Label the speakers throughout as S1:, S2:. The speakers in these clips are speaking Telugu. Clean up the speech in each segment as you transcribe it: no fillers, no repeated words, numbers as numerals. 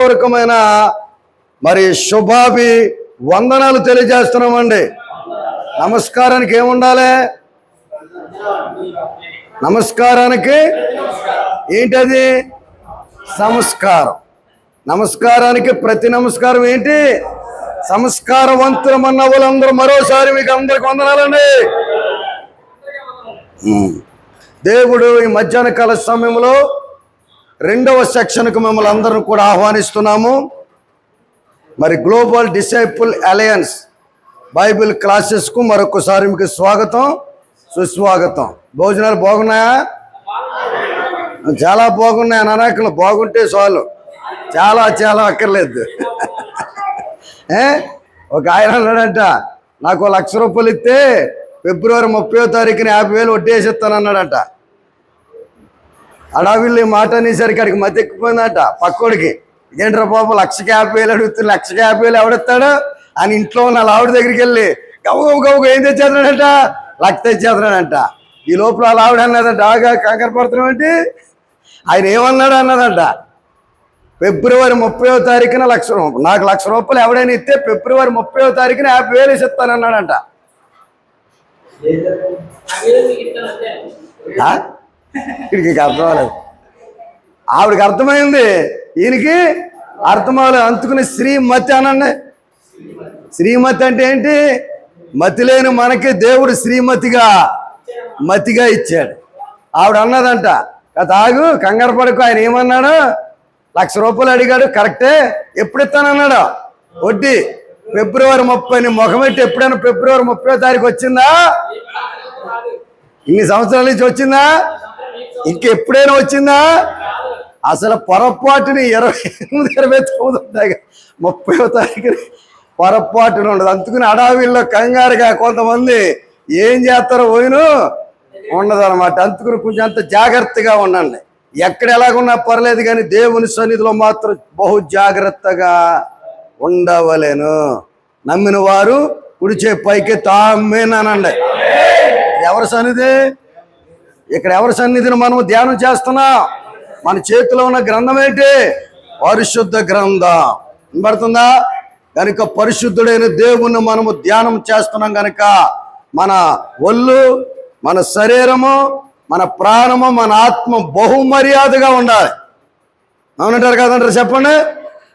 S1: పూర్వకమైన మరి శుభాభి వందనాలు తెలియజేస్తున్నామండి. నమస్కారానికి ఏముండాలి? నమస్కారానికి ఏంటది? సంస్కారం. నమస్కారానికి ప్రతి నమస్కారం ఏంటి? సంస్కారవంతులమన్న వాళ్ళందరూ మరోసారి మీకు అందరికి వందనాలండి. దేవుడు ఈ మధ్యాహ్న కాల సమయంలో 2వ సెక్షన్కు మిమ్మల్ని అందరిని కూడా ఆహ్వానిస్తున్నాము. మరి గ్లోబల్ డిసైపుల్ అలయన్స్ బైబిల్ క్లాసెస్కు మరొకసారి మీకు స్వాగతం, సుస్వాగతం. భోజనాలు బాగున్నాయా? చాలా బాగున్నాయి. అనకలు బాగుంటే చాలు, చాలా చాలా అక్కర్లేదు. ఒక ఆయన అన్నాడంట, నాకు 1,00,000 రూపాయలు ఇస్తే ఫిబ్రవరి 30వ తారీఖున 50,000 వడ్డేసిస్తానన్నాడంట. అడావిల్లు ఈ మాట అనేసరికి అడిగి మధ్య ఎక్కిపోయిందట పక్కోడికి. ఇదేంట్రా బాబు 1,50,000 అడుగుతుంది, 1,50,000 ఎవడెత్తాడు అని ఇంట్లో ఉన్న ఆవిడ దగ్గరికి వెళ్ళి గవ్వు ఏం తెచ్చేస్తున్నాడంట? 1,00,000 తెచ్చేస్తున్నాడంట. ఈ లోపల వాళ్ళ ఆవిడ అన్నదంట, ఆగా కంగారు పడుతున్నాం ఏంటి, ఆయన ఏమన్నాడు అన్నదంట, ఫిబ్రవరి 30వ తారీఖున 1,00,000 రూపాయలు, నాకు 1,00,000 రూపాయలు ఎవడైనా ఇస్తే ఫిబ్రవరి 30వ తారీఖున 50,000 ఇస్తానన్నాడంట. వీడికి అర్థం అవ్వలేదు, ఆవిడకి అర్థమైంది, ఈయనకి అర్థం అవ్వలేదు. అందుకుని శ్రీమతి అనండి. శ్రీమతి అంటే ఏంటి? మతి లేని మనకి దేవుడు శ్రీమతిగా మతిగా ఇచ్చాడు. ఆవిడ అన్నదంట, ఆగు కంగారు పడకు, ఆయన ఏమన్నాడు, 1,00,000 రూపాయలు అడిగాడు, కరెక్టే, ఎప్పుడు ఇస్తానన్నాడు? వడ్డీ ఫిబ్రవరి 30 ముఖమెట్టి. ఎప్పుడైనా ఫిబ్రవరి 30వ తారీఖు వచ్చిందా? ఇన్ని సంవత్సరాల నుంచి వచ్చిందా? ఇంకెప్పుడైనా వచ్చిందా? అసలు పొరపాటుని 28-29 30వ తారీఖు పొరపాటున ఉండదు. అందుకుని అడవిల్లో కంగారుగా కొంతమంది ఏం చేస్తారో పోయిను ఉండదు అనమాట. అందుకుని కొంచెం అంత జాగ్రత్తగా ఉండండి. ఎక్కడ ఎలాగున్నా పర్లేదు, కానీ దేవుని సన్నిధిలో మాత్రం బహు జాగ్రత్తగా ఉండవలేను. నమ్మిన వారు కుడిచే పైకి తామేనండి. ఎవరి సన్నిధి? ఇక్కడ ఎవరి సన్నిధిని మనం ధ్యానం చేస్తున్నాం? మన చేతిలో ఉన్న గ్రంథం ఏంటి? పరిశుద్ధ గ్రంథం. వినబడుతుందా? కనుక పరిశుద్ధుడైన దేవుణ్ణి మనము ధ్యానం చేస్తున్నాం. కనుక మన ఒళ్ళు, మన శరీరము, మన ప్రాణము, మన ఆత్మ బహుమర్యాదగా ఉండాలి. అవునంటారు కదంటారు? చెప్పండి,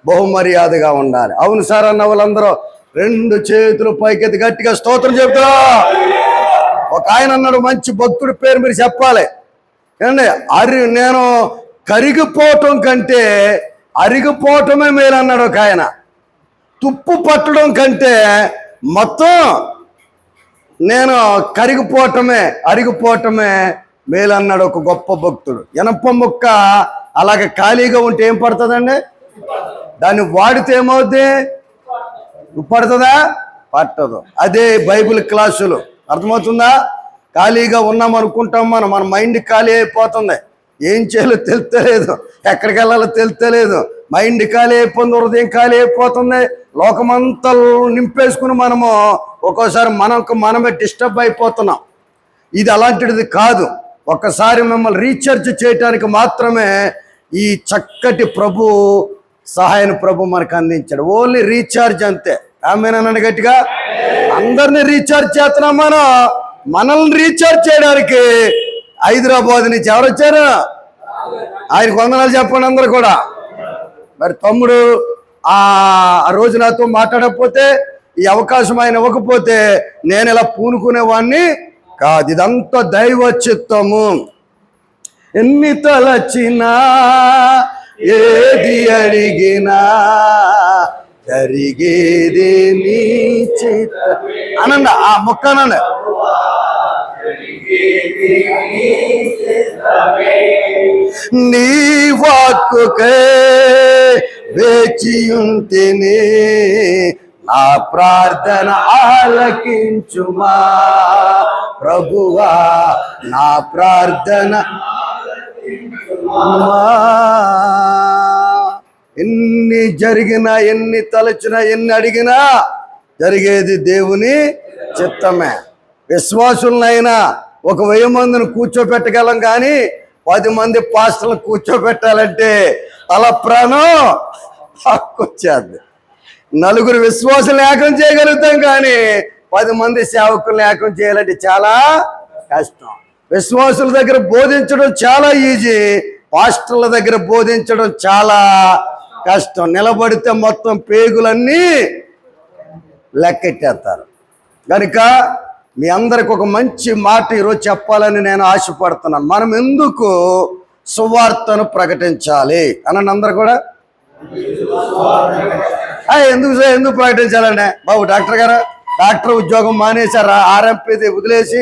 S1: బహుమర్యాదగా ఉండాలి. అవును సార్ అన్న వాళ్ళందరూ 2 చేతులు పైకెత్తి గట్టిగా స్తోత్రం చెప్తా. ఒక ఆయన అన్నాడు, మంచి భక్తుడి పేరు మీరు చెప్పాలి ఏమండి, నేను కరిగిపోవటం కంటే అరిగిపోవటమే మేలు అన్నాడు ఒక ఆయన. తుప్పు పట్టడం కంటే మొత్తం నేను అరిగిపోవటమే మేలు అన్నాడు ఒక గొప్ప భక్తుడు. ఇనప ముక్క అలాగే ఖాళీగా ఉంటే ఏం పడుతుందండి? దాన్ని వాడితే ఏమవుద్ది? పడుతుందా? పట్టదు. అదే బైబిల్ క్లాసులు. అర్థమవుతుందా? ఖాళీగా ఉన్నాం అనుకుంటాం, మన మైండ్ ఖాళీ అయిపోతుంది. ఏం చేయాలో తెలుస్తలేదు, ఎక్కడికి వెళ్ళాలో తెలుస్తలేదు. మైండ్ ఖాళీ అయిపోతుంది, హృదయం ఖాళీ అయిపోతుంది. లోకమంతా నింపేసుకుని మనము ఒక్కోసారి మనమే డిస్టర్బ్ అయిపోతున్నాం. ఇది అలాంటిది కాదు. ఒక్కసారి మిమ్మల్ని రీఛార్జ్ చేయటానికి మాత్రమే ఈ చక్కటి ప్రభు సహాయాన్ని ప్రభు మనకు అందించాడు. ఓన్లీ రీఛార్జ్ అంతే. ఆమేనని గట్టిగా అందరినీ రీఛార్జ్ చేస్తున్నాం. మనల్ని రీఛార్జ్ చేయడానికి హైదరాబాద్ నుంచి ఎవరు వచ్చారు? ఆయనకు వందనాలు చెప్పండి అందరూ కూడా. మరి తమ్ముడు ఆ రోజు నాతో మాట్లాడకపోతే, ఈ అవకాశం ఆయన ఇవ్వకపోతే నేను ఇలా పూనుకునేవాడిని కాదు. ఇదంతా దైవ చిత్తము. ఎన్ని తలచినా ఏది అడిగినా జరిగేది నీ చిత్తం అనండి. ఆ మొక్క అనండి. నీ వాక్కుకే వేచియుంటిని, నా ప్రార్థన ఆలకించుమా ప్రభువా, నా ప్రార్థన. ఎన్ని జరిగినా, ఎన్ని తలచినా, ఎన్ని అడిగినా జరిగేది దేవుని చిత్తమే. విశ్వాసులనైనా 1,000 మందిని కూర్చోబెట్టగలం, కానీ 10 మంది పాస్టర్లు కూర్చోబెట్టాలంటే తల ప్రాణం హక్కు వచ్చేది. నలుగురు విశ్వాసులు ఏకం చేయగలుగుతాం, కానీ 10 మంది సేవకులను ఏకం చేయాలంటే చాలా కష్టం. విశ్వాసుల దగ్గర బోధించడం చాలా ఈజీ, పాస్టర్ల దగ్గర బోధించడం చాలా కష్టం. నిలబడితే మొత్తం పేగులన్నీ లెక్కెట్టేస్తారు. కనుక మీ అందరికి ఒక మంచి మాట ఈరోజు చెప్పాలని నేను ఆశపడుతున్నాను. మనం ఎందుకు సువార్తను ప్రకటించాలి అనండి అందరు కూడా. ఎందుకు ప్రకటించాలండి బాబు? డాక్టర్ గారు డాక్టర్ ఉద్యోగం మానేశారు, ఆర్ఎంపీది వదిలేసి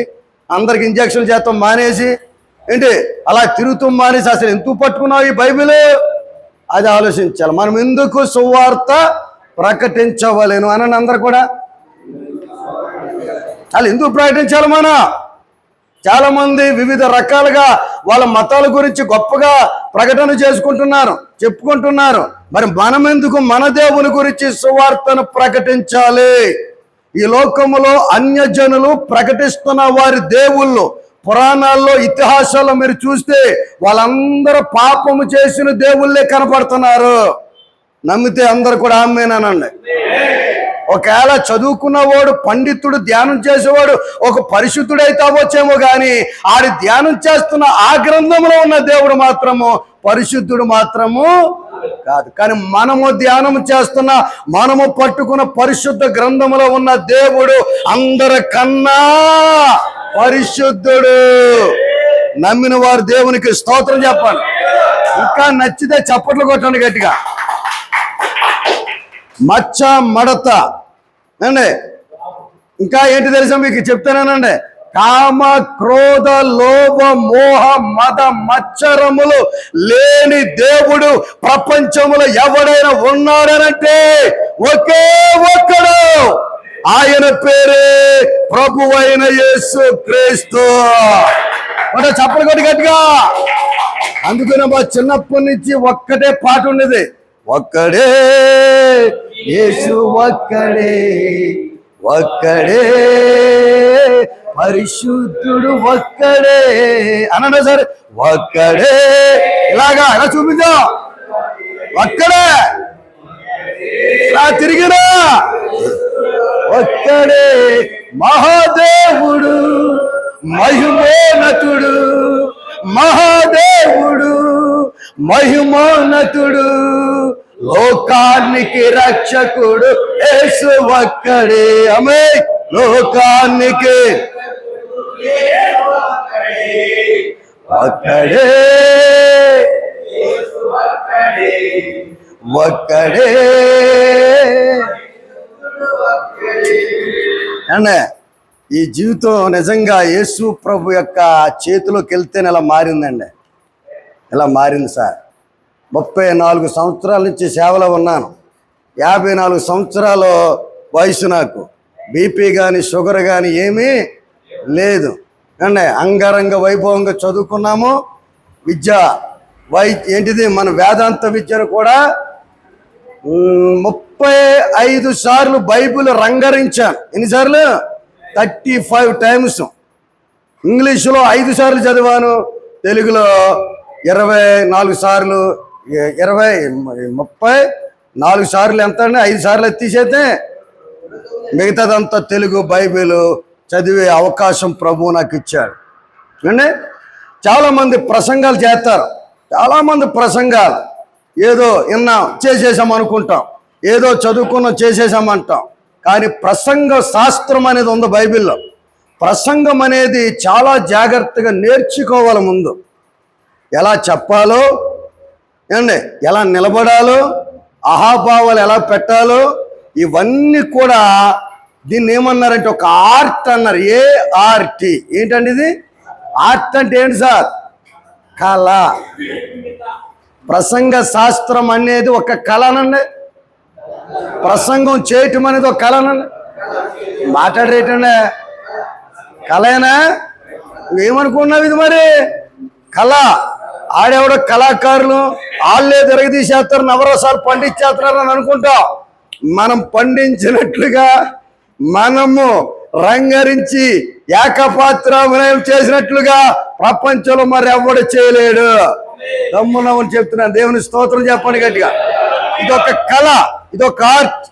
S1: అందరికి ఇంజక్షన్లు చేస్తాం మానేసి ఏంటి అలా తిరుగుతూ మానేసి అసలు ఎందుకు పట్టుకున్నావు ఈ బైబిల్? అది ఆలోచించాలి. మనం ఎందుకు సువార్త ప్రకటించవలేను అనండి అందరు కూడా. అలా ఎందుకు ప్రకటించాలి? చాలా మంది వివిధ రకాలుగా వాళ్ళ మతాల గురించి గొప్పగా ప్రకటన చేసుకుంటున్నారు, చెప్పుకుంటున్నారు. మరి మనం ఎందుకు మన దేవుని గురించి సువార్తను ప్రకటించాలి? ఈ లోకములో అన్యజనులు ప్రకటిస్తున్న వారి దేవుళ్ళు పురాణాల్లో, ఇతిహాసాల్లో మీరు చూస్తే వాళ్ళందరూ పాపము చేసిన దేవుళ్ళే కనపడుతున్నారు. నమ్మితే అందరు కూడా ఆమేనండి. ఒకవేళ చదువుకున్నవాడు, పండితుడు, ధ్యానం చేసేవాడు ఒక పరిశుద్ధుడైతే అవ్వచ్చేమో, కానీ ఆడి ధ్యానం చేస్తున్న ఆ గ్రంథంలో ఉన్న దేవుడు మాత్రము పరిశుద్ధుడు మాత్రము కాదు. కానీ మనము ధ్యానం చేస్తున్న, మనము పట్టుకున్న పరిశుద్ధ గ్రంథంలో ఉన్న దేవుడు అందరికన్నా పరిశుద్ధుడు. నమ్మిన వారు దేవునికి స్తోత్రం చెప్పండి. ఇంకా నచ్చితే చప్పట్లు కొట్టండి గట్టిగా. మచ్చ మడత అండి. ఇంకా ఏంటి తెలుసా మీకు చెప్తానండి. కామ క్రోధ లోభ మోహ మద మచ్చరములు లేని దేవుడు ప్రపంచములో ఎవడైనా ఉన్నాడనంటే ఒకే ఒక్కడు, ఆయన పేరే ప్రభువైన యేసు క్రీస్తు. చప్పలు కొట్టి గట్టిగా. అందుకనే మా చిన్నప్పటి నుంచి ఒక్కటే పాట ఉండేది, ఒక్కడే యేసు ఒక్కడే, ఒక్కడే పరిశుద్ధుడు ఒక్కడే అనండి సరే. ఒక్కడే ఇలాగా ఇలా చూపించాం, ఒక్కడే ఇలా తిరిగినా ఒక్కడే మహాదేవుడు, మహిమోన్నతుడు, మహాదేవుడు మహిమోన్నతుడు, లోకానికి రక్షకుడు యేసు ఒక్కడే. ఆమేన్. లోకానికి ఒక్కడే, ఒక్కడే అంటే ఈ జీవితం నిజంగా యేసు ప్రభు యొక్క చేతిలోకి వెళ్తేనే ఇలా మారిందండి. ఇలా మారింది సార్. 34 సంవత్సరాల నుంచి సేవలో ఉన్నాను. 54 సంవత్సరాల వయసు నాకు. బీపీ కానీ షుగర్ కానీ ఏమీ లేదు అండి. అంగరంగ వైభవంగా చదువుకున్నాము. విద్య ఏంటిది మన వేదాంత విద్యను కూడా 35 సార్లు బైబిల్ రంగరించాను. ఎన్నిసార్లు? 35 టైమ్స్. ఇంగ్లీషులో 5 సార్లు చదివాను, తెలుగులో 24 సార్లు. 34 సార్లు ఎంత అండి? 5 సార్లు తీసేస్తే మిగతాదంతా తెలుగు బైబిల్ చదివే అవకాశం ప్రభువు నాకు ఇచ్చాడు అండి. చాలామంది ప్రసంగాలు చేస్తారు, చాలామంది ప్రసంగాలు ఏదో విన్నాం చేసేసాం అనుకుంటాం, ఏదో చదువుకున్నాం చేసేసామంటాం. కానీ ప్రసంగ శాస్త్రం అనేది ఉంది బైబిల్లో. ప్రసంగం అనేది చాలా జాగ్రత్తగా నేర్చుకోవాలి. ముందు ఎలా చెప్పాలో ఏమండి, ఎలా నిలబడాలో, అహాభావాలు ఎలా పెట్టాలో, ఇవన్నీ కూడా దీన్ని ఏమన్నారంటే ఒక ఆర్ట్ అన్నారు. ART. ఏంటండి ఇది? ఆర్ట్ అంటే ఏంటి సార్? కళ. ప్రసంగ శాస్త్రం అనేది ఒక కళనండి. ప్రసంగం చేయటం అనేది ఒక కళనండి. మాట్లాడేటండి కళేనా? ఏమనుకున్నావు ఇది? మరి కళ. ఆడెవడో కళాకారులు వాళ్ళే తిరగదీసేస్తారు, నవరసాలు పండించేస్తారు అని అనుకుంటాం. మనం పండించినట్లుగా, మనము రంగరించి ఏకపాత్రాభినయం చేసినట్లుగా ప్రపంచంలో మరి ఎవడు చేయలేడు. దమ్మునమని చెప్తున్నాను. దేవుని స్తోత్రం చెప్పండి గట్టిగా. ఇదొక కళ, ఇదొక ఆర్ట్.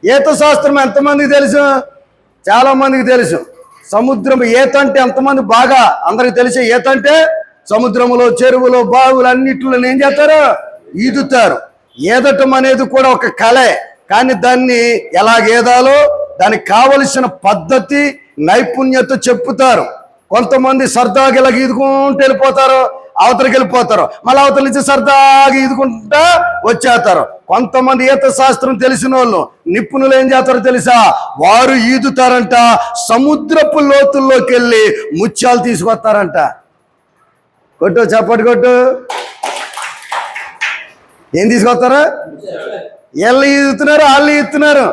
S1: ఈత శాస్త్రం ఎంతమందికి తెలుసు? చాలా మందికి తెలుసు. సముద్రం ఈత అంటే ఎంతమంది బాగా అందరికి తెలిసే ఈత అంటే సముద్రంలో, చెరువులో, బావులు అన్నిట్లో ఏం చేస్తారు? ఈదుతారు. ఈదటం అనేది కూడా ఒక కళే. కానీ దాన్ని ఎలాగేదాలో దానికి కావలసిన పద్ధతి, నైపుణ్యత చెప్పుతారు. కొంతమంది సరదాగా ఇలా ఈదుకుంటూ వెళ్ళిపోతారు, అవతలికి వెళ్ళిపోతారు, మళ్ళీ అవతల నుంచి సరదాగా ఈదుకుంటా వచ్చేస్తారు. కొంతమంది ఈత శాస్త్రం తెలిసిన వాళ్ళు, నిపుణులు ఏం చేస్తారో తెలుసా? వారు ఈదుతారంట, సముద్రపు లోతుల్లోకి వెళ్ళి ముత్యాలు తీసుకొస్తారంట. కొట్టు, చప్పటి కొట్టు. ఏం తీసుకొస్తారా? వీళ్ళు ఈదుతున్నారు, వాళ్ళు ఈదుతున్నారు,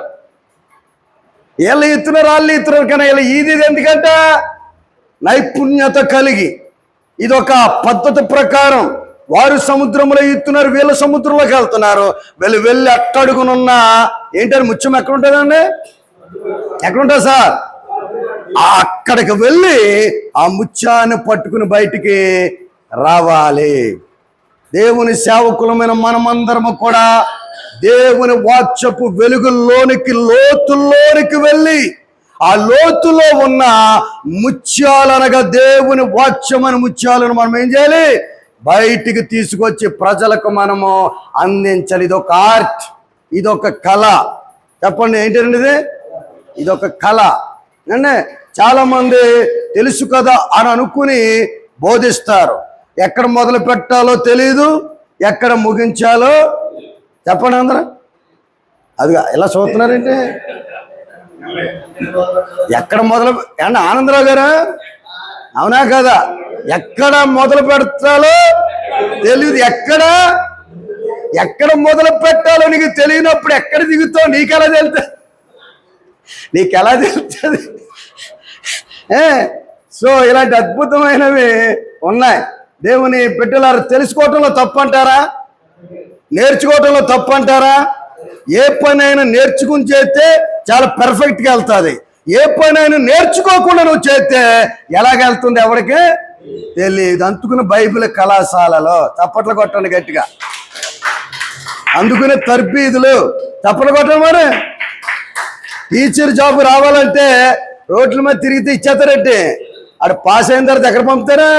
S1: వీళ్ళు ఈదుతున్నారు, వాళ్ళు ఈదుతున్నారు. కానీ వీళ్ళు ఈది ఎందుకంట? నైపుణ్యత కలిగి, ఇదొక పద్ధతి ప్రకారం వారు సముద్రంలో ఈదుతున్నారు, వీళ్ళు సముద్రంలోకి వెళ్తున్నారు. వెళ్ళి అట్టడుగునున్న ఏంటంటే ముత్యం ఎక్కడ ఉంటుందండి? ఎక్కడుంటుంది సార్? అక్కడికి వెళ్ళి ఆ ముత్యాన్ని పట్టుకుని బయటికి రావాలి. దేవుని సేవకులమైన మనమందరము కూడా దేవుని వాక్యపు వెలుగుల్లోనికి, లోతుల్లోనికి వెళ్ళి ఆ లోతులో ఉన్న ముత్యాలనగా దేవుని వాక్యమైన ముత్యాలను మనం ఏం చేయాలి? బయటికి తీసుకొచ్చి ప్రజలకు మనము అందించాలి. ఇదొక ఆర్ట్, ఇదొక కళ. చెప్పండి, ఏంటండి ఇది? ఇదొక కళ అంటే చాలా మంది తెలుసు కదా అని అనుకుని బోధిస్తారు. ఎక్కడ మొదలు పెట్టాలో తెలీదు, ఎక్కడ ముగించాలో. చెప్పండి అందరూ. అది ఎలా చూస్తున్నారంటే ఎక్కడ మొదలు అంటే ఆనందరావు గారు, అవునా కదా? ఎక్కడ మొదలు పెడతాలో తెలియదు, ఎక్కడ మొదలు పెట్టాలో నీకు తెలియనప్పుడు ఎక్కడ దిగుతావు? నీకెలా తెలుస్తుంది? సో ఇలాంటి అద్భుతమైనవి ఉన్నాయి. దేవుని బిడ్డలారా, తెలుసుకోవటంలో తప్పు అంటారా? నేర్చుకోవటంలో తప్పు అంటారా? ఏ పనైనా నేర్చుకుని చేస్తే చాలా పర్ఫెక్ట్గా వెళ్తుంది. ఏ పనైనా నేర్చుకోకుండా నువ్వు చేస్తే ఎలాగెళ్తుంది ఎవరికి తెలియదు. అందుకుని బైబిల్ కళాశాలలో చప్పట్లు కొట్టండి గట్టిగా. అందుకునే తర్బీదులు చప్పట్లు కొట్టండి. మరి టీచర్ జాబ్ రావాలంటే రోడ్ల మీద తిరిగితే ఇచ్చేస్తారంటే అటు పాస్ అయిన తర్వాత ఎక్కడ పంపుతారా?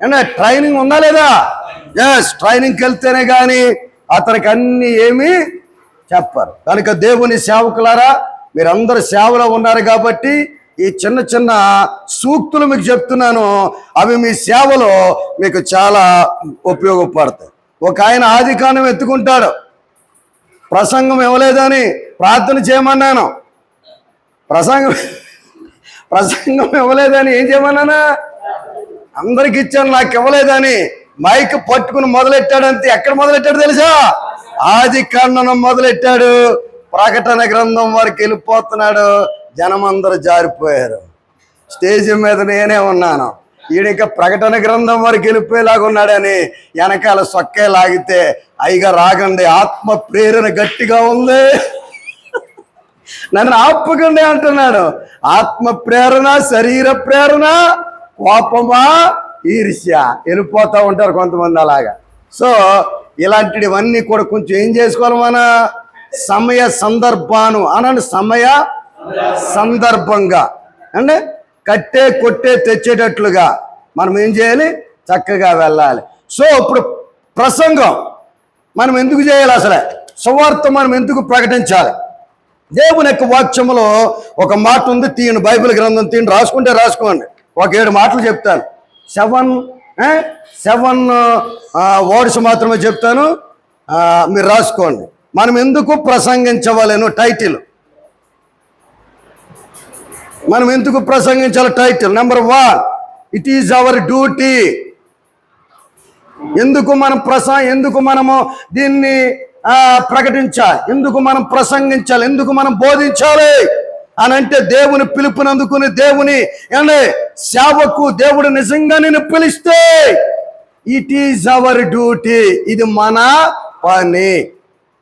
S1: అంటే ట్రైనింగ్ ఉందా లేదా? ఎస్, ట్రైనింగ్కి వెళ్తేనే కానీ అతనికి అన్ని ఏమీ చెప్పారు. కనుక దేవుని సేవకులారా, మీరందరూ సేవలో ఉన్నారు కాబట్టి ఈ చిన్న చిన్న సూక్తులు మీకు చెప్తున్నాను. అవి మీ సేవలో మీకు చాలా ఉపయోగపడతాయి. ఒక ఆయన ఆదికాండం ఎత్తుకుంటాడు, ప్రసంగం ఇవ్వలేదని ప్రార్థన చేయమన్నాను. ప్రసంగం ఇవ్వలేదని ఏం చేయమన్నానా? అందరికి ఇచ్చాను, నాకు ఇవ్వలేదని మైక్ పట్టుకుని మొదలెట్టాడంతే. ఎక్కడ మొదలెట్టాడు తెలుసా? ఆదికాండం మొదలెట్టాడు, ప్రకటన గ్రంథం వరకు వెళ్ళిపోతున్నాడు. జనమందరూ జారిపోయారు. స్టేజ్ మీద నేనే ఉన్నాను. ఈయనక ప్రకటన గ్రంథం వరకు వెళ్ళిపోయేలాగా ఉన్నాడని వెనకాల సొక్కే లాగితే, అయిగా రాగండి, ఆత్మ ప్రేరణ గట్టిగా ఉంది, నన్ను ఆపకండి అంటున్నాడు. ఆత్మ ప్రేరణ, శరీర ప్రేరణ, కోపమా, ఈర్ష్య వెళ్ళిపోతూ ఉంటారు కొంతమంది అలాగా. సో ఇలాంటివన్నీ కూడా కొంచెం ఏం చేసుకోవాలి? మన సమయ సందర్భాను అనండి, సమయ సందర్భంగా అంటే కట్టే కొట్టే తెచ్చేటట్లుగా మనం ఏం చేయాలి? చక్కగా వెళ్ళాలి. సో ఇప్పుడు ప్రసంగం మనం ఎందుకు చేయాలి? అసలే సువార్త మనం ఎందుకు ప్రకటించాలి? దేవుని యొక్క వాక్యములో ఒక మాట ఉంది, తీయండి, బైబిల్ గ్రంథం తీయండి, రాసుకోండి. ఒక 7 మాటలు చెప్తాను. 7 వర్డ్స్ మాత్రమే చెప్తాను, మీరు రాసుకోండి. మనం ఎందుకు ప్రసంగించవలెను టైటిల్. మనం ఎందుకు ప్రసంగించాలి title. Number 1, it is our duty. ఎందుకు మనము దీన్ని ప్రకటించాలి, ఎందుకు మనం ప్రసంగించాలి, ఎందుకు మనం బోధించాలి అని అంటే, దేవుని పిలుపునందుకుని దేవుని సేవకు దేవుడు నిజంగా నేను పిలిస్తే ఇట్ ఈజ్ అవర్ డ్యూటీ, ఇది మన పని.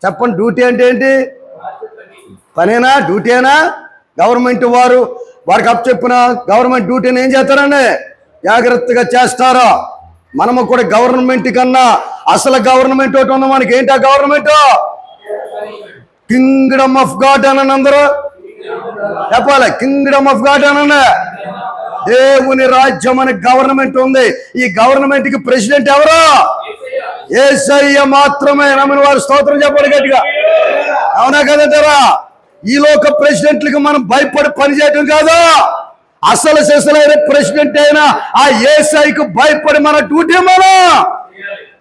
S1: చెప్పండి, డ్యూటీ అంటే ఏంటి? పనేనా? డ్యూటీనా? గవర్నమెంట్ వారికి అప్పచెప్పిన గవర్నమెంట్ డ్యూటీని ఏం చేస్తారండి? జాగ్రత్తగా చేస్తారో. మనము కూడా గవర్నమెంట్ కన్నా అసలు గవర్నమెంట్ ఒకటి ఉంది మనకి. ఏంటి ఆ గవర్నమెంట్? కింగ్డమ్ ఆఫ్ గాడ్ అని అందరూ చెప్పాలి. కింగ్డమ్ ఆఫ్ గాడ్ అని దేవుని రాజ్యం అనే గవర్నమెంట్ ఉంది. ఈ గవర్నమెంట్ కి ప్రెసిడెంట్ ఎవరు? యేసయ్య మాత్రమే. నమ్మిన వారు స్తోత్రం చెప్పాలి గట్టిగా. అవునా కదంటారా? ఈ లోక ప్రెసిడెంట్లకి మనం భయపడి పనిచేయటం కాదు. అసలు సెసలైన ప్రెసిడెంట్ అయినా ఆ యేసయ్యకు భయపడి మన డ్యూటీ మనం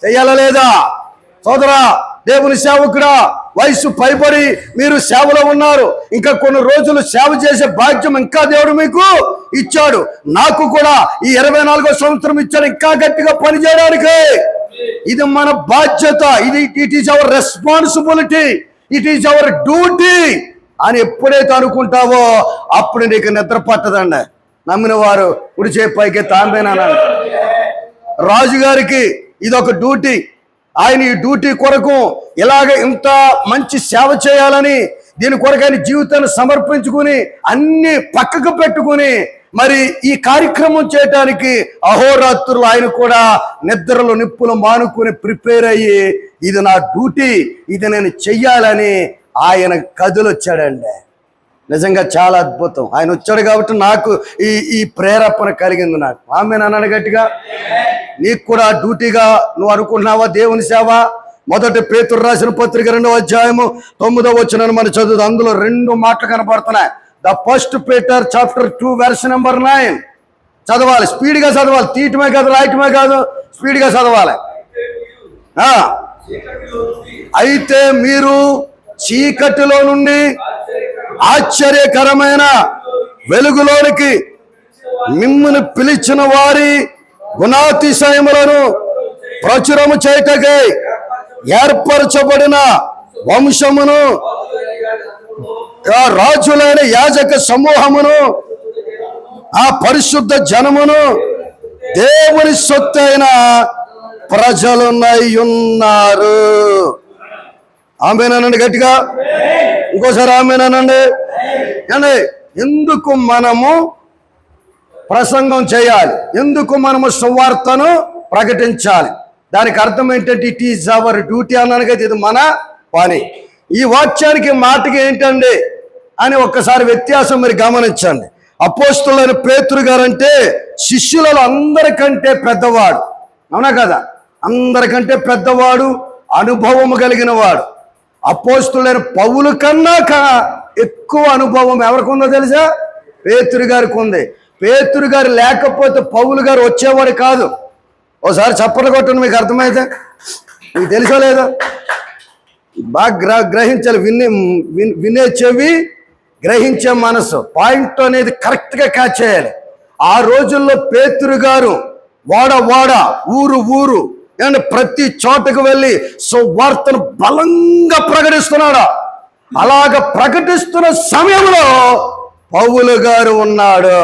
S1: చెయ్యాలా లేదా? సోదరా, దేవుని సేవకుడా, వయసు పైబడి మీరు సేవలో ఉన్నారు. ఇంకా కొన్ని రోజులు సేవ చేసే భాగ్యం ఇంకా దేవుడు మీకు ఇచ్చాడు. నాకు కూడా ఈ 24వ సంవత్సరం ఇచ్చాడు ఇంకా గట్టిగా పనిచేయడానికి. ఇది మన బాధ్యత. It is our responsibility, it is our duty అని ఎప్పుడైతే అనుకుంటావో అప్పుడు నీకు నిద్ర పట్టదండి. నమ్మిన వారు కుడి చేయి పైకి తాంబేనాను. రాజుగారికి ఇదొక డ్యూటీ. ఆయన ఈ డ్యూటీ కొరకు ఇలాగ ఇంత మంచి సేవ చేయాలని దీని కొరకు ఆయన జీవితాన్ని సమర్పించుకుని అన్ని పక్కకు పెట్టుకుని మరి ఈ కార్యక్రమం చేయటానికి అహోరాత్రులు ఆయన కూడా నిద్రలు నిప్పులు మానుకుని ప్రిపేర్ అయ్యి ఇది నా డ్యూటీ, ఇది నేను చెయ్యాలని ఆయన కదిలొచ్చాడండి. నిజంగా చాలా అద్భుతం. ఆయన వచ్చాడు కాబట్టి నాకు ఈ ప్రేరేపణ కలిగింది. నాకు ఆమె అన్నాడు గట్టిగా. నీకు కూడా డ్యూటీగా నువ్వు అనుకుంటున్నావా దేవుని సేవ? మొదటి పేతురు రాసిన పత్రిక 2వ అధ్యాయము 9వ వచనాన్ని మనం చదువుతాం. అందులో 2 మాటలు కనపడుతున్నాయి. The first Peter chapter 2 verse number 9 చదవాలి. స్పీడ్గా చదవాలి. తీయటమే కాదు, రాయటమే కాదు, స్పీడ్గా చదవాలి. అయితే మీరు చీకటిలో నుండి ఆశ్చర్యకరమైన వెలుగులోనికి మిమ్మును పిలిచిన వారి గుణాతిశయములను ప్రచురము చేయటకై ఏర్పరచబడిన వంశమును, రాజులైన యాజక సమూహమును, ఆ పరిశుద్ధ జనమును, దేవుని సొత్తైన ప్రజలునై ఉన్నారు. ఆమేనండి గట్టిగా. ఇంకోసారి ఆమేనండి. అంటే ఎందుకు మనము ప్రసంగం చేయాలి? ఎందుకు మనము సువార్తను ప్రకటించాలి? దానికి అర్థం ఏంటంటే ఇట్ ఈజ్ అవర్ డ్యూటీ అన్నాను కదా. ఇది మన పని. ఈ వాక్యానికి మాటకి ఏంటండి అని ఒక్కసారి వ్యత్యాసం మీరు గమనించండి. అపోస్తులైన పేతురు గారంటే శిష్యులలో అందరికంటే పెద్దవాడు. అవునా కదా? అందరికంటే పెద్దవాడు, అనుభవం కలిగిన వాడు. అపోస్తులైన పౌలు కన్నా ఎక్కువ అనుభవం ఎవరికి ఉందో తెలుసా? పేతురు గారికి ఉంది. పేతురు గారు లేకపోతే పౌలు గారు వచ్చేవాడు కాదు. ఓసారి చప్పట్లు కొట్టండి, మీకు అర్థమైతే. మీకు తెలుసో లేదో బాగా గ్రహించాలి. వినే చెవి, గ్రహించే మనసు, పాయింట్ అనేది కరెక్ట్గా క్యాచ్ చేయాలి. ఆ రోజుల్లో పేతురు గారు వాడ ఊరు అండ్ ప్రతి చోటకు వెళ్ళి సువార్తను బలంగా ప్రకటిస్తున్నాడు. అలాగ ప్రకటిస్తున్న సమయంలో పౌలు గారు ఉన్నాడు.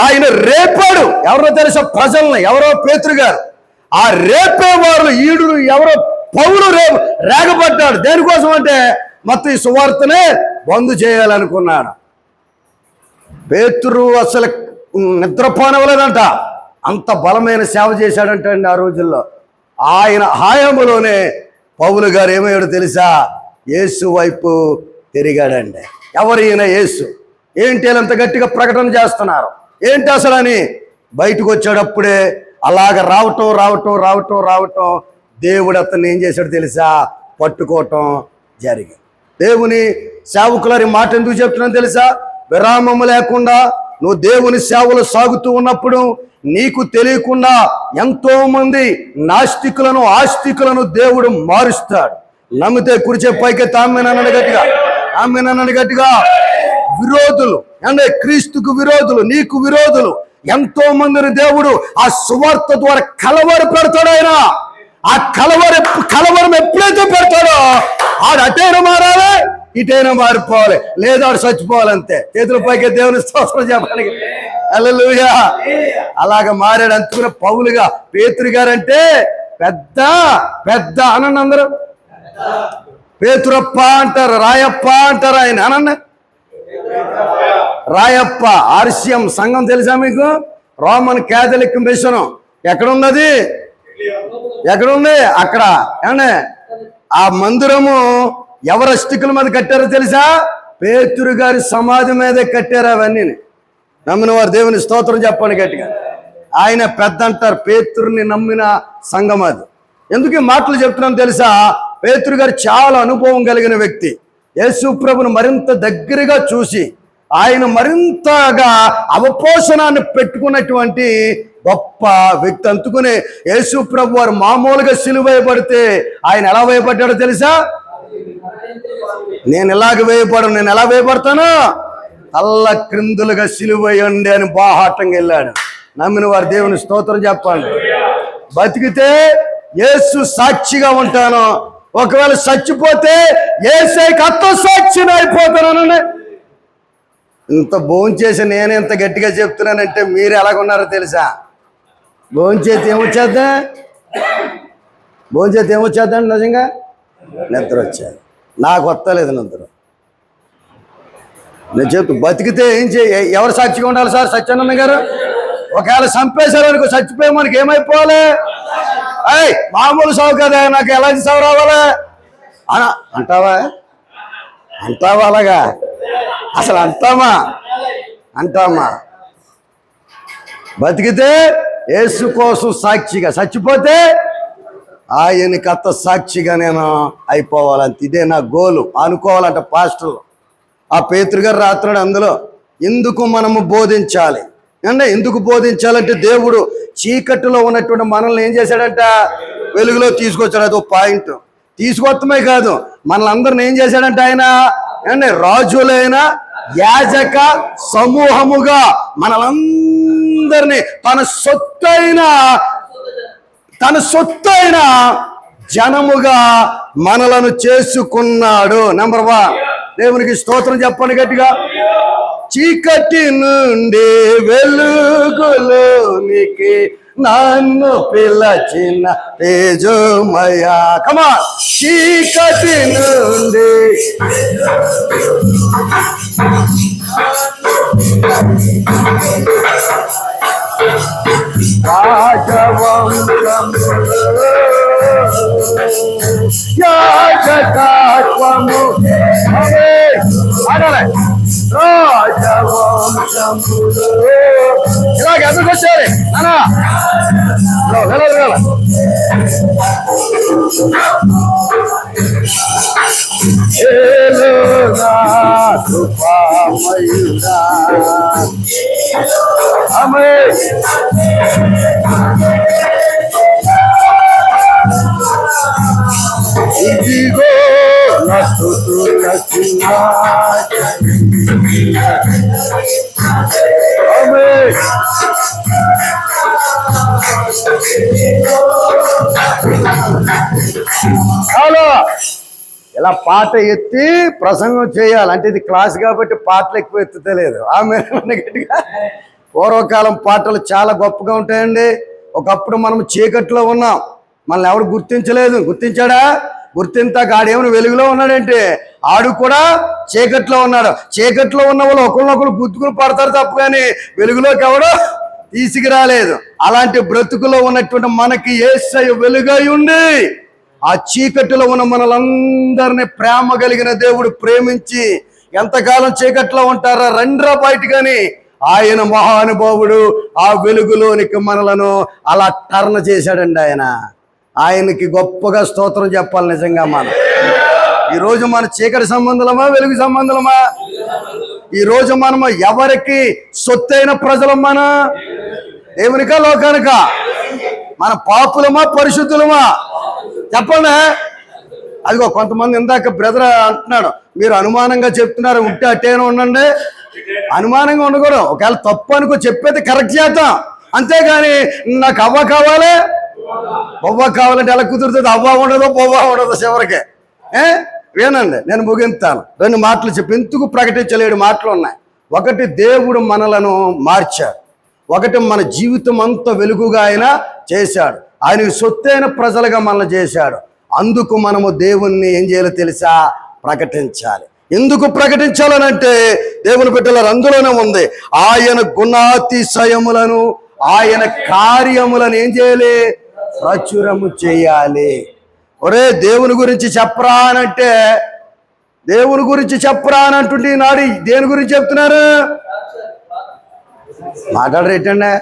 S1: ఆయన రేపాడు. ఎవరో తెలుసా? ప్రజల్ని. ఎవరో పేతురు గారు. ఆ రేపేవారు ఈడును ఎవరో పౌలు రేగబడ్డాడు. దేనికోసం అంటే మొత్తం ఈ సువార్తనే బంద్ చేయాలనుకున్నాడు. పేతురు అసలు నిద్రపోనవలేదంట. అంత బలమైన సేవ చేశాడంట అండి ఆ రోజుల్లో. ఆయన హాయములోనే పౌలు గారు ఏమయ్యాడు తెలుసా? యేసు వైపు తిరిగాడండి. ఎవరు ఈయన? యేసు. ఏంటి అంత గట్టిగా ప్రకటన చేస్తున్నారు? ఏంటి అసలు అని బయటకు వచ్చేటప్పుడే అలాగ రావటం దేవుడు అతన్ని ఏం చేశాడు తెలుసా? పట్టుకోవటం జరిగింది. దేవుని సేవకులని మాట ఎందుకు చెప్తున్నాను తెలుసా? విరామము లేకుండా నువ్వు దేవుని సేవలు సాగుతూ ఉన్నప్పుడు నీకు తెలియకుండా ఎంతో మంది నాస్తికులను ఆస్తికులను దేవుడు మారుస్తాడు. నమ్మితే కురిచే పైకి తామేనన్నాడు గట్టిగా. ఆమెనన్నాడు గట్టిగా. విరోధులు అంటే క్రీస్తుకు విరోధులు, నీకు విరోధులు ఎంతో మందిని దేవుడు ఆ సువార్త ద్వారా కలవర పెడతాడు. ఆయన ఆ కలవరం ఎప్పుడైతే పెడతాడో ఆడు అటైనా మారాలి, ఇటైనా మారిపోవాలి, లేదా ఆడు చచ్చిపోవాలంతే. చేతుల పైకి దేవుని స్తోత్రం చెప్పడానికి. హల్లెలూయా. అలాగ మారాడు. అందుకున్న పౌలుగా పేతురు గారంటే పెద్ద అనండి. అందరూ పేతురప్ప అంటారు, రాయప్ప అంటారు. ఆయన అనండి. రాయప్ప. ఆర్సిఎం సంఘం తెలుసా మీకు? రోమన్ క్యాథలిక్ మిషన్ ఎక్కడున్నది? ఎక్కడుంది? అక్కడ. ఏమండి ఆ మందిరము ఎవరి అస్థికుల మీద కట్టారో తెలుసా? పేతురు గారి సమాధి మీదే కట్టారు అవన్నీ. నమ్మిన వారు దేవుని స్తోత్రం చెప్పండి గట్టిగా. ఆయన పెద్ద అంటారు, పేతురుని నమ్మిన సంఘం అది. ఎందుకు ఈ మాటలు చెప్తున్నాను తెలుసా? పేతురు గారు చాలా అనుభవం కలిగిన వ్యక్తి. యేసు ప్రభును మరింత దగ్గరగా చూసి ఆయన మరింతగా అవపోషణాన్ని పెట్టుకున్నటువంటి గొప్ప వ్యక్తి. అందుకునే యేసు ప్రభు వారు మామూలుగా సిలువ వేయబడితే ఆయన ఎలా వేయబడ్డాడో తెలుసా? నేను ఎలాగ వేయబడను, నేను ఎలా వేయబడతాను? తల్ల క్రిందులుగా సిలువ వేయండి అని బాహాటంగా వెళ్ళాడు. నమ్మిన వారు దేవుని స్తోత్రం చెప్పండి. బతికితే యేసు సాక్షిగా ఉంటాను, ఒకవేళ చచ్చిపోతే యేసయ్యకి అత్త సాక్షిని అయిపోతానని. ఇంత భోంచేసి నేను ఇంత గట్టిగా చెప్తున్నానంటే మీరు ఎలాగున్నారో తెలుసా? భోంచేతి ఏమొచ్చేద్దా? భోంచేతి ఏమొచ్చేద్దండి? నిజంగా నిద్ర వచ్చేది. నాకు వస్తలేదు నిద్ర. నేను చెప్పు, బతికితే ఏం ఎవరు సాక్షిగా ఉండాలి సార్? సత్యానంద గారు ఒకవేళ చంపేశారు అనుకో, చచ్చిపోయి మనకి ఏమైపోవాలి? అయ్ మామూలు సావు కదా, నాకు ఎలాంటి సావు రావాలి అంటావా? అంటావా అలాగా? అసలు అంటామా? బతికితే యేసు కోసం సాక్షిగా, చచ్చిపోతే ఆయనకి అత్త సాక్షిగా నేను అయిపోవాలంత. ఇదే నా గోలు అనుకోవాలంట పాస్టర్లు. ఆ పేతురు గారు రాత్రుడు అందులో ఎందుకు మనము బోధించాలి అంటే, ఎందుకు బోధించాలంటే దేవుడు చీకటిలో ఉన్నటువంటి మనల్ని ఏం చేశాడంట? వెలుగులో తీసుకొచ్చాడు. అదో పాయింట్. తీసుకొత్తమే కాదు, మనల్ని అందరిని ఏం చేశాడంటే ఆయన అంటే రాజులైన యాజక సమూహముగా మనలందరినీ తన సొత్తైన జనముగా మనలను చేసుకున్నాడు. నెంబర్ 1. దేవునికి స్తోత్రం చెప్పండి గట్టిగా. చీకటి నుండి వెలుగులోనికి నన్ను పిలచిన తేజోమయ. కమా, చీకటి నుండి యాజకత్వము రాజవంశములో ఇలాగ ఎందుకు వచ్చారు అనా? కృపామయుడా అమే ఇదిగో నస్తుతు కచ్చినా అమే హలో. ఇలా పాట ఎత్తి ప్రసంగం చేయాలి అంటే ఇది క్లాస్ కాబట్టి పాటలు ఎక్కువ ఎత్తుతలేదు. ఆమె గట్టిగా. పూర్వకాలం పాటలు చాలా గొప్పగా ఉంటాయండి. ఒకప్పుడు మనం చీకట్లో ఉన్నాం, మనల్ని ఎవడు గుర్తించలేదు. గుర్తించాడా? గుర్తించాక ఆడేమైనా వెలుగులో ఉన్నాడంటే ఆడు కూడా చీకట్లో ఉన్నాడు. చీకట్లో ఉన్న వాళ్ళు ఒకరినొకరు గుర్తుకుని పడతారు తప్ప కానీ వెలుగులోకి ఎవడో తీసుకురాలేదు. అలాంటి బ్రతుకులో ఉన్నటువంటి మనకి యేసయ్య వెలుగై ఉండి ఆ చీకటిలో ఉన్న మనలందరినీ ప్రేమ కలిగిన దేవుడు ప్రేమించి ఎంతకాలం చీకట్లో ఉంటారా, రండ్రా బయటకని ఆయన మహానుభావుడు ఆ వెలుగులోనికి మనలను అలా టర్న్ చేశాడండి. ఆయనకి గొప్పగా స్తోత్రం చెప్పాలి. నిజంగా మనం ఈరోజు మన చీకటి సంబంధులమా, వెలుగు సంబంధులమా? ఈరోజు మనము ఎవరికి సొత్తైన ప్రజలం? మన దేవునికా లోకానికా? మన పాపులమా పరిశుద్ధులమా? చెప్పండి. అదిగో కొంతమంది ఇందాక బ్రదర్ అంటున్నాడు, మీరు అనుమానంగా చెప్తున్నారు, ఉంటే అట్టేనా ఉండండి. అనుమానంగా ఉండకూడదు. ఒకవేళ తప్పు అనుకో చెప్పేది కరెక్ట్ చేద్దాం, అంతేగాని నాకు అవ్వ కావాలి బొవ్వ కావాలంటే ఎలా కుదురుతుంది? అవ్వ ఉండదు, బొవ్వ ఉండదు చివరికి. వినండి, నేను ముగింతాను. 2 మాటలు చెప్పి ఎందుకు ప్రకటించలేడు మాటలు ఉన్నాయి. ఒకటి, దేవుడు మనలను మార్చాడు. ఒకటి, మన జీవితం అంతా వెలుగుగా ఆయన చేశాడు. ఆయనకు సొత్తైన ప్రజలుగా మనల్ని చేశాడు. అందుకు మనము దేవుణ్ణి ఏం చేయాలో తెలుసా? ప్రకటించాలి. ఎందుకు ప్రకటించాలనంటే దేవుని బిడ్డల అందులోనే ఉంది. ఆయన గుణాతిశయములను, ఆయన కార్యములను ఏం చేయాలి? ప్రచురము చేయాలి. ఒరే దేవుని గురించి చెప్పరా అనంటే, దేవుని గురించి చెప్పరా అని అంటుంటే ఈనాడు దేని గురించి చెప్తున్నారు? మాట్లాడరేటండి.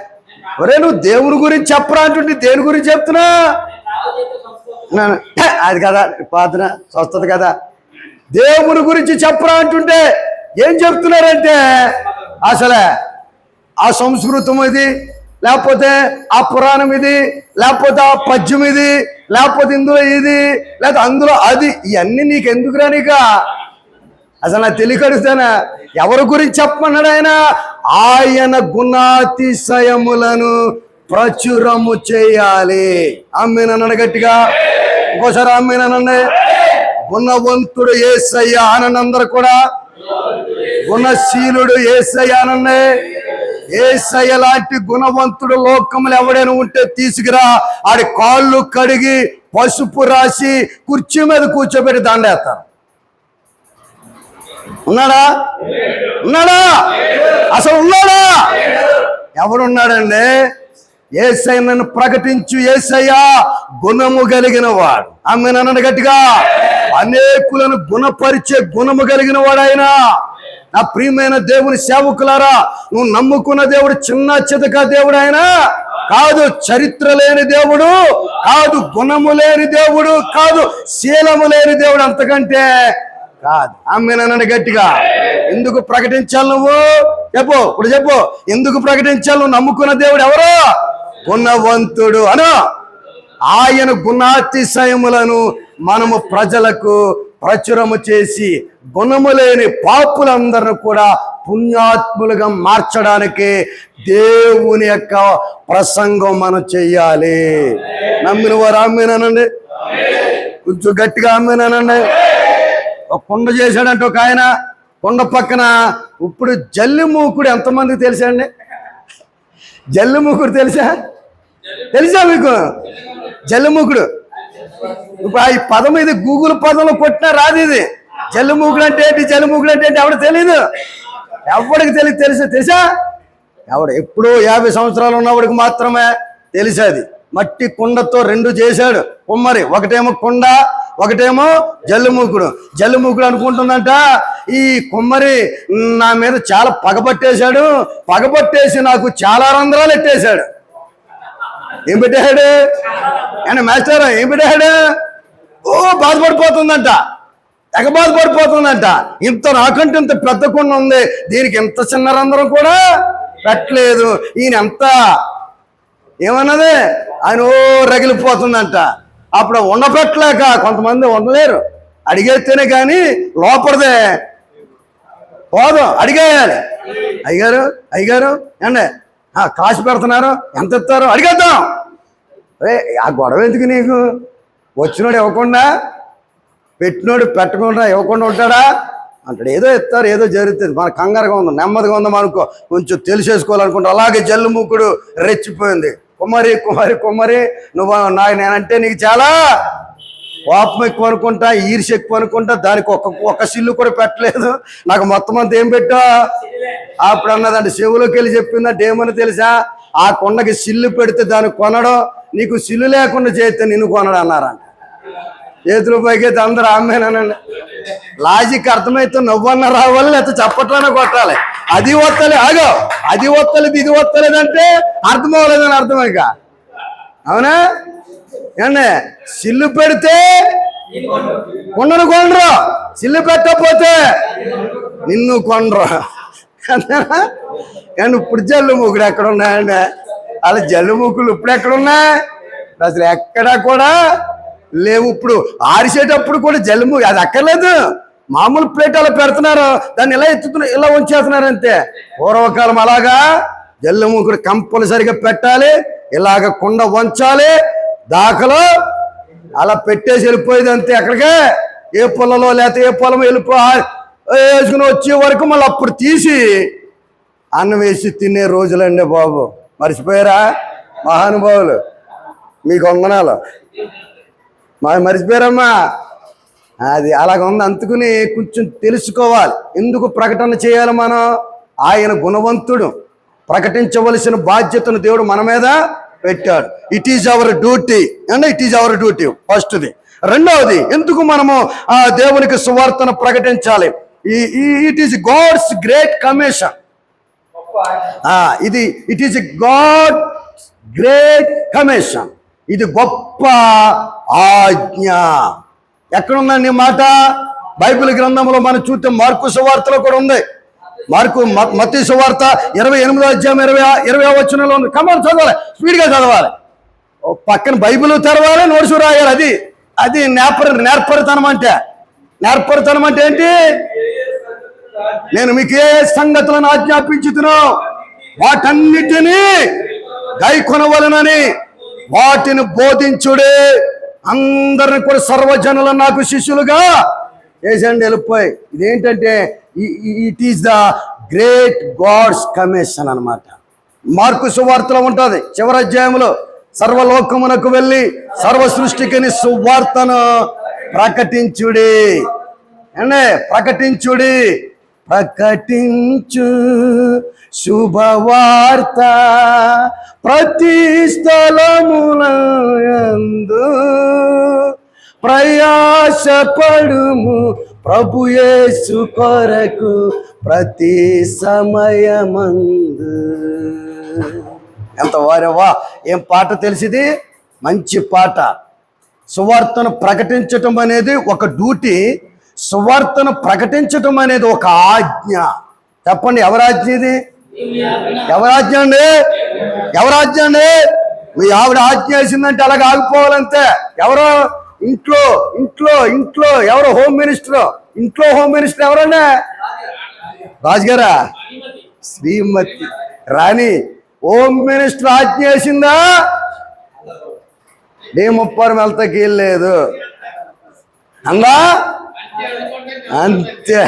S1: ఒరే నువ్వు దేవుని గురించి చెప్పరా అంటుంటే దేని గురించి చెప్తున్నా? అది కదా పాత్ర స్వస్థత కదా. దేవుని గురించి చెప్పరా అంటుంటే ఏం చెప్తున్నారంటే అసలే ఆ సంస్కృతం ఇది, లేకపోతే ఆ పురాణం ఇది, లేకపోతే ఆ పద్యం ఇది, లేకపోతే ఇందులో ఇది, లేకపోతే అందులో అది. ఇవన్నీ నీకు ఎందుకురా? నీక అసలు నాకు తెలియకడుస్తానా? ఎవరి గురించి చెప్పమన్నాడు ఆయన? ఆయన గుణాతిశయములను ప్రచురము చేయాలి. ఆమేనన్నాడు గట్టిగా. ఇంకోసారి ఆమేననండి. గుణవంతుడు యేసయ్య అనండి. అందరూ కూడా గుణశీలుడు యేసయ్య అనండి. యేసయ్య లాంటి గుణవంతుడు లోకములు ఎవడైనా ఉంటే తీసుకురా, ఆడి కాళ్ళు కడిగి పసుపు రాసి కుర్చీ మీద కూర్చోబెట్టి దండేస్తారు. ఉన్నాడా? ఉన్నాడా? అసలు ఉన్నాడా? ఎవడున్నాడండి? యేసయ్యను ప్రకటించు. యేసయ్య గుణము కలిగిన వాడు. ఆమేననండి గట్టిగా. అనేకులను గుణపరిచే గుణము కలిగిన వాడు ఆయన. నా ప్రియమైన దేవుని సేవకులారా, నువ్వు నమ్ముకున్న దేవుడు చిన్న చితక దేవుడు ఆయన కాదు. చరిత్ర లేని దేవుడు కాదు. గుణము లేని దేవుడు కాదు. శీలము లేని దేవుడు అంతకంటే కాదు. ఆమేననండి గట్టిగా. ఎందుకు ప్రకటించాలి నువ్వు? చెప్పు. ఇప్పుడు చెప్పు. ఎందుకు ప్రకటించాలి? నువ్వు నమ్ముకున్న దేవుడు ఎవరు? గుణవంతుడు అను. ఆయన గుణాతిశయములను మనము ప్రజలకు ప్రచురము చేసి గుణము లేని పాపులందరిని కూడా పుణ్యాత్ములుగా మార్చడానికి దేవుని యొక్క ప్రసంగం మనం చెయ్యాలి. నమ్మిన వారు ఆమేననండి. కొంచెం గట్టిగా ఆమేననండి. ఒక కొండ చేశాడంటే ఒక ఆయన. కొండ పక్కన ఇప్పుడు జల్లిమూకుడు ఎంతమందికి తెలుసండి? జల్లిమూకుడు తెలుసా మీకు? జల్లిమూకుడు. ఇప్పుడు ఈ పదం ఇది గూగుల్ పదంలో కొట్టినా రాదు ఇది. జల్లిమూకుడు అంటే ఏంటి, జల్లిమూకుడు అంటే ఏంటి ఎవరికి తెలీదు. ఎవరికి తెలుసా? ఎవడు ఎప్పుడో 50 సంవత్సరాలు ఉన్నవాడికి మాత్రమే తెలిసేది. మట్టి కుండతో 2 చేశాడు కుమ్మరి. ఒకటేమో కుండ, ఒకటేమో జల్లిమూకుడు. జల్లిమూకుడు అనుకుంటుందంట, ఈ కుమ్మరి నా మీద చాలా పగబట్టేశాడు, పగబట్టేసి నాకు చాలా రంధ్రాలు ఎట్టేశాడు. ఏం పెట్టాడు అని మాస్టర్? ఏం పెట్టాడు? ఓ బాధపడిపోతుందంట, తెగ బాధపడిపోతుందంట. ఇంత నాకంటే ఇంత పెద్ద కుండ ఉంది, దీనికి ఇంత చిన్న రంధ్రం కూడా పెట్టలేదు. ఈయన ఎంత ఏమన్నది ఆయన ఓ రగిలిపోతుందంట. అప్పుడు ఉండపెట్టలేక కొంతమంది ఉండలేరు, అడిగేస్తేనే కానీ లోపలదే పోదు. అడిగేయాలి. అయ్యగారు అండి కాసు పెడుతున్నారు, ఎంత ఇస్తారు అడిగేద్దాం. ఆ గొడవ ఎందుకు నీకు? వచ్చినోడు ఇవ్వకుండా, పెట్టినోడు పెట్టకుండా ఇవ్వకుండా ఉంటాడా అంటాడు. ఏదో ఇస్తారు, ఏదో జరుగుతుంది. మన కంగారుగా ఉందాం, నెమ్మదిగా ఉందాం అనుకో, కొంచెం తెలిసేసుకోవాలనుకుంటా. అలాగే జల్లిమూకుడు రెచ్చిపోయింది. కుమ్మరి కుమ్మరి కుమ్మరి నువ్వు నేనంటే నీకు చాలా కోపం ఎక్కువ అనుకుంటా, ఈర్ష్య ఎక్కువ అనుకుంటా. దానికి ఒక్క సిల్లు కూడా పెట్టలేదు, నాకు మొత్తం అంతా ఏం పెట్టా? అప్పుడు అన్నదంటే చెవులోకి వెళ్ళి చెప్పిందంటే ఏమని తెలుసా? ఆ కొండకి సిల్లు పెడితే దాన్ని కొనడం, నీకు సిల్లు లేకుండా చేస్తే నిన్ను కొనడు అన్నారంట. చేతులు పైకైతే అందరూ ఆమెనండి. లాజిక్ అర్థమైతే నవ్వన్న రావాలి, లేకపోతే చప్పట్లనే కొట్టాలి. అది వస్తలే ఆగో, అది వస్తలేదు ఇది వస్తలేదంటే అర్థం అవ్వలేదని అర్థం. ఇక అవునా ఏమండి? సిల్లు పెడితే కొండను కొనరు, సిల్లు పెట్టకపోతే నిన్ను కొనరు. కానీ ఇప్పుడు జల్లుమూకుడు ఎక్కడ ఉన్నాయండి? అలా జల్లుమూకులు ఇప్పుడు ఎక్కడున్నాయి? అసలు ఎక్కడా కూడా లేవు. ఇప్పుడు ఆరిసేటప్పుడు కూడా జల్లుమూకు అది అక్కర్లేదు, మామూలు ప్లేట్ అలా పెడుతున్నారు, దాన్ని ఇలా ఎత్తుతున్నారు, ఇలా ఉంచేస్తున్నారు అంతే. పూర్వకాలం అలాగా జల్లుమూకుడు కంపల్సరిగా పెట్టాలి, ఇలాగ కుండ వంచాలి, దాకలో అలా పెట్టేసి వెళ్ళిపోయేది అంతే. ఎక్కడికే ఏ పొలంలో లేకపోతే ఏ పొలం వేసుకుని వచ్చే వరకు మళ్ళీ అప్పుడు తీసి అన్నం వేసి తినే రోజులండి బాబు. మర్చిపోయారా మహానుభావులు? మీకు వందనాలు. మర్చిపోయారమ్మా? అది అలాగ ఉంది. అందుకుని కొంచెం తెలుసుకోవాలి. ఎందుకు ప్రకటన చేయాలి మనం? ఆయన గుణవంతుడు. ప్రకటించవలసిన బాధ్యతను దేవుడు మన మీద పెట్టాడు. It is our duty and it is our duty ఫస్ట్ది. రెండవది, ఎందుకు మనము ఆ దేవునికి సువార్తను ప్రకటించాలి? It is God's great commission. It is God great commission. ఇది గొప్ప ఆజ్ఞ. ఎక్కడుందండి మాట? బైబిల్ గ్రంథంలో మనం చూస్తే మార్కు సువార్తలో కూడా ఉంది. మత్తయి సువార్త 28వ అధ్యాయం 20వ వచనంలో ఉంది. కమాన్, చదవాలి, స్పీడ్గా చదవాలి. పక్కన బైబిల్ తెరవాలి, నోట్స్ రాయాలి. అది నేర్పరితనం అంటే. నేర్పరితనం అంటే ఏంటి? నేను మీకు ఏ సంగతులను ఆజ్ఞాపించుతున్నా వాటన్నిటినీ గైకొనవలెనని వాటిని బోధించుడే, అందరిని కూడా సర్వజనులను నాకు శిష్యులుగా చేసండి. వెళ్ళిపోయి ఇదేంటంటే it is the great God's commission అన్నమాట. మార్కు సువార్తలో ఉంటుంది చివరి అధ్యాయంలో, సర్వలోకమునకు వెళ్ళి సర్వ సృష్టికిని సువార్తను ప్రకటించుడి. అంటే ప్రకటించుడి, ప్రకటించు శుభవార్త ప్రతి స్థలములందు, ప్రయాసపడుము ప్రభు యేసు కొరకు ప్రతి సమయమందు. ఎంత వారేవా, ఏం పాట తెలిసింది? మంచి పాట. సువార్తను ప్రకటించటం అనేది ఒక డ్యూటీ, సువార్తను ప్రకటించటం అనేది ఒక ఆజ్ఞ. చెప్పండి, ఎవరాజ్ఞ ఇది? ఎవరాజ్ఞ అండి? ఎవరాజ్ఞ అండి? మీ ఆవిడ ఆజ్ఞ వేసిందంటే అలాగే ఆగిపోవాలంతే. ఎవరో ఇంట్లో ఇంట్లో ఇంట్లో ఎవరో హోమ్ మినిస్టర్, ఇంట్లో హోమ్ మినిస్టర్ ఎవరండి? రాజుగారా? శ్రీమతి రాణి హోమ్ మినిస్టర్ ఆజ్ఞ వేసిందా? ముప్పరం వెళ్తాకి లేదు అందా? అంతే.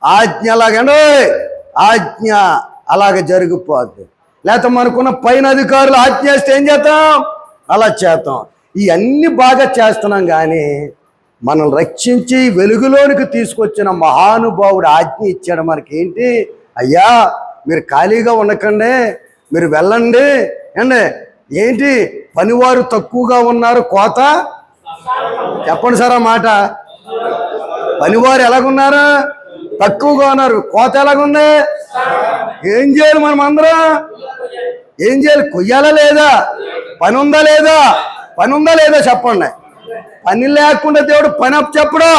S1: ఆజ్ఞ అలాగండి, ఆజ్ఞ అలాగే జరిగిపోద్ది. లేకపోతే మనకున్న పైన అధికారులు ఆజ్ఞ చేస్తే ఏం చేస్తాం? అలా చేస్తాం. ఇవన్నీ బాగా చేస్తున్నాం, కానీ మనల్ని రక్షించి వెలుగులోనికి తీసుకొచ్చిన మహానుభావుడు ఆజ్ఞ ఇచ్చాడు మనకి. ఏంటి? అయ్యా, మీరు ఖాళీగా ఉండకండి, మీరు వెళ్ళండి. అండి ఏంటి? పనివారు తక్కువగా ఉన్నారు, కోత. చెప్పండి సార్ ఆ మాట. పనివారు ఎలాగున్నారు? తక్కువగా ఉన్నారు, కోత ఎలాగుంది? ఏం చేయాలి మనం అందరం? ఏం చేయాలి? కొయ్యాలా లేదా? పని ఉందా లేదా? పని ఉందా లేదా చెప్పండి. పని లేకుండా దేవుడు పని అప్పు చెప్పడు.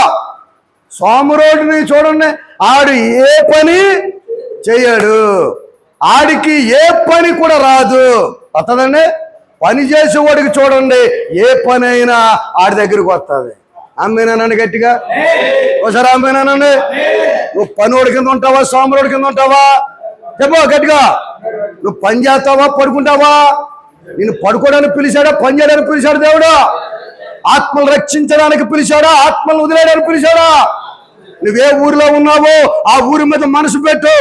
S1: సోమరోడిని చూడండి, ఆడు ఏ పని చెయ్యడు, ఆడికి ఏ పని కూడా రాదు. వస్తుందండి. పని చేసేవాడికి చూడండి, ఏ పని అయినా ఆడి దగ్గరికి వస్తుంది. అమ్మేనానండి గట్టిగా ఒకసారి అమ్మేనానండి. నువ్వు పనివాడి కింద ఉంటావా, సోమరోడి కింద ఉంటావా? చెప్పు గట్టిగా. నువ్వు పని చేస్తావా, పడుకుంటావా? నేను పడుకోవడానికి పిలిచాడా, పని చేయడానికి పిలిచాడు దేవుడు? ఆత్మలు రక్షించడానికి పిలిచాడా, ఆత్మలు వదిలేయడానికి పిలిచాడా? నువ్వే ఊరిలో ఉన్నావో ఆ ఊరి మీద మనసు పెట్టు.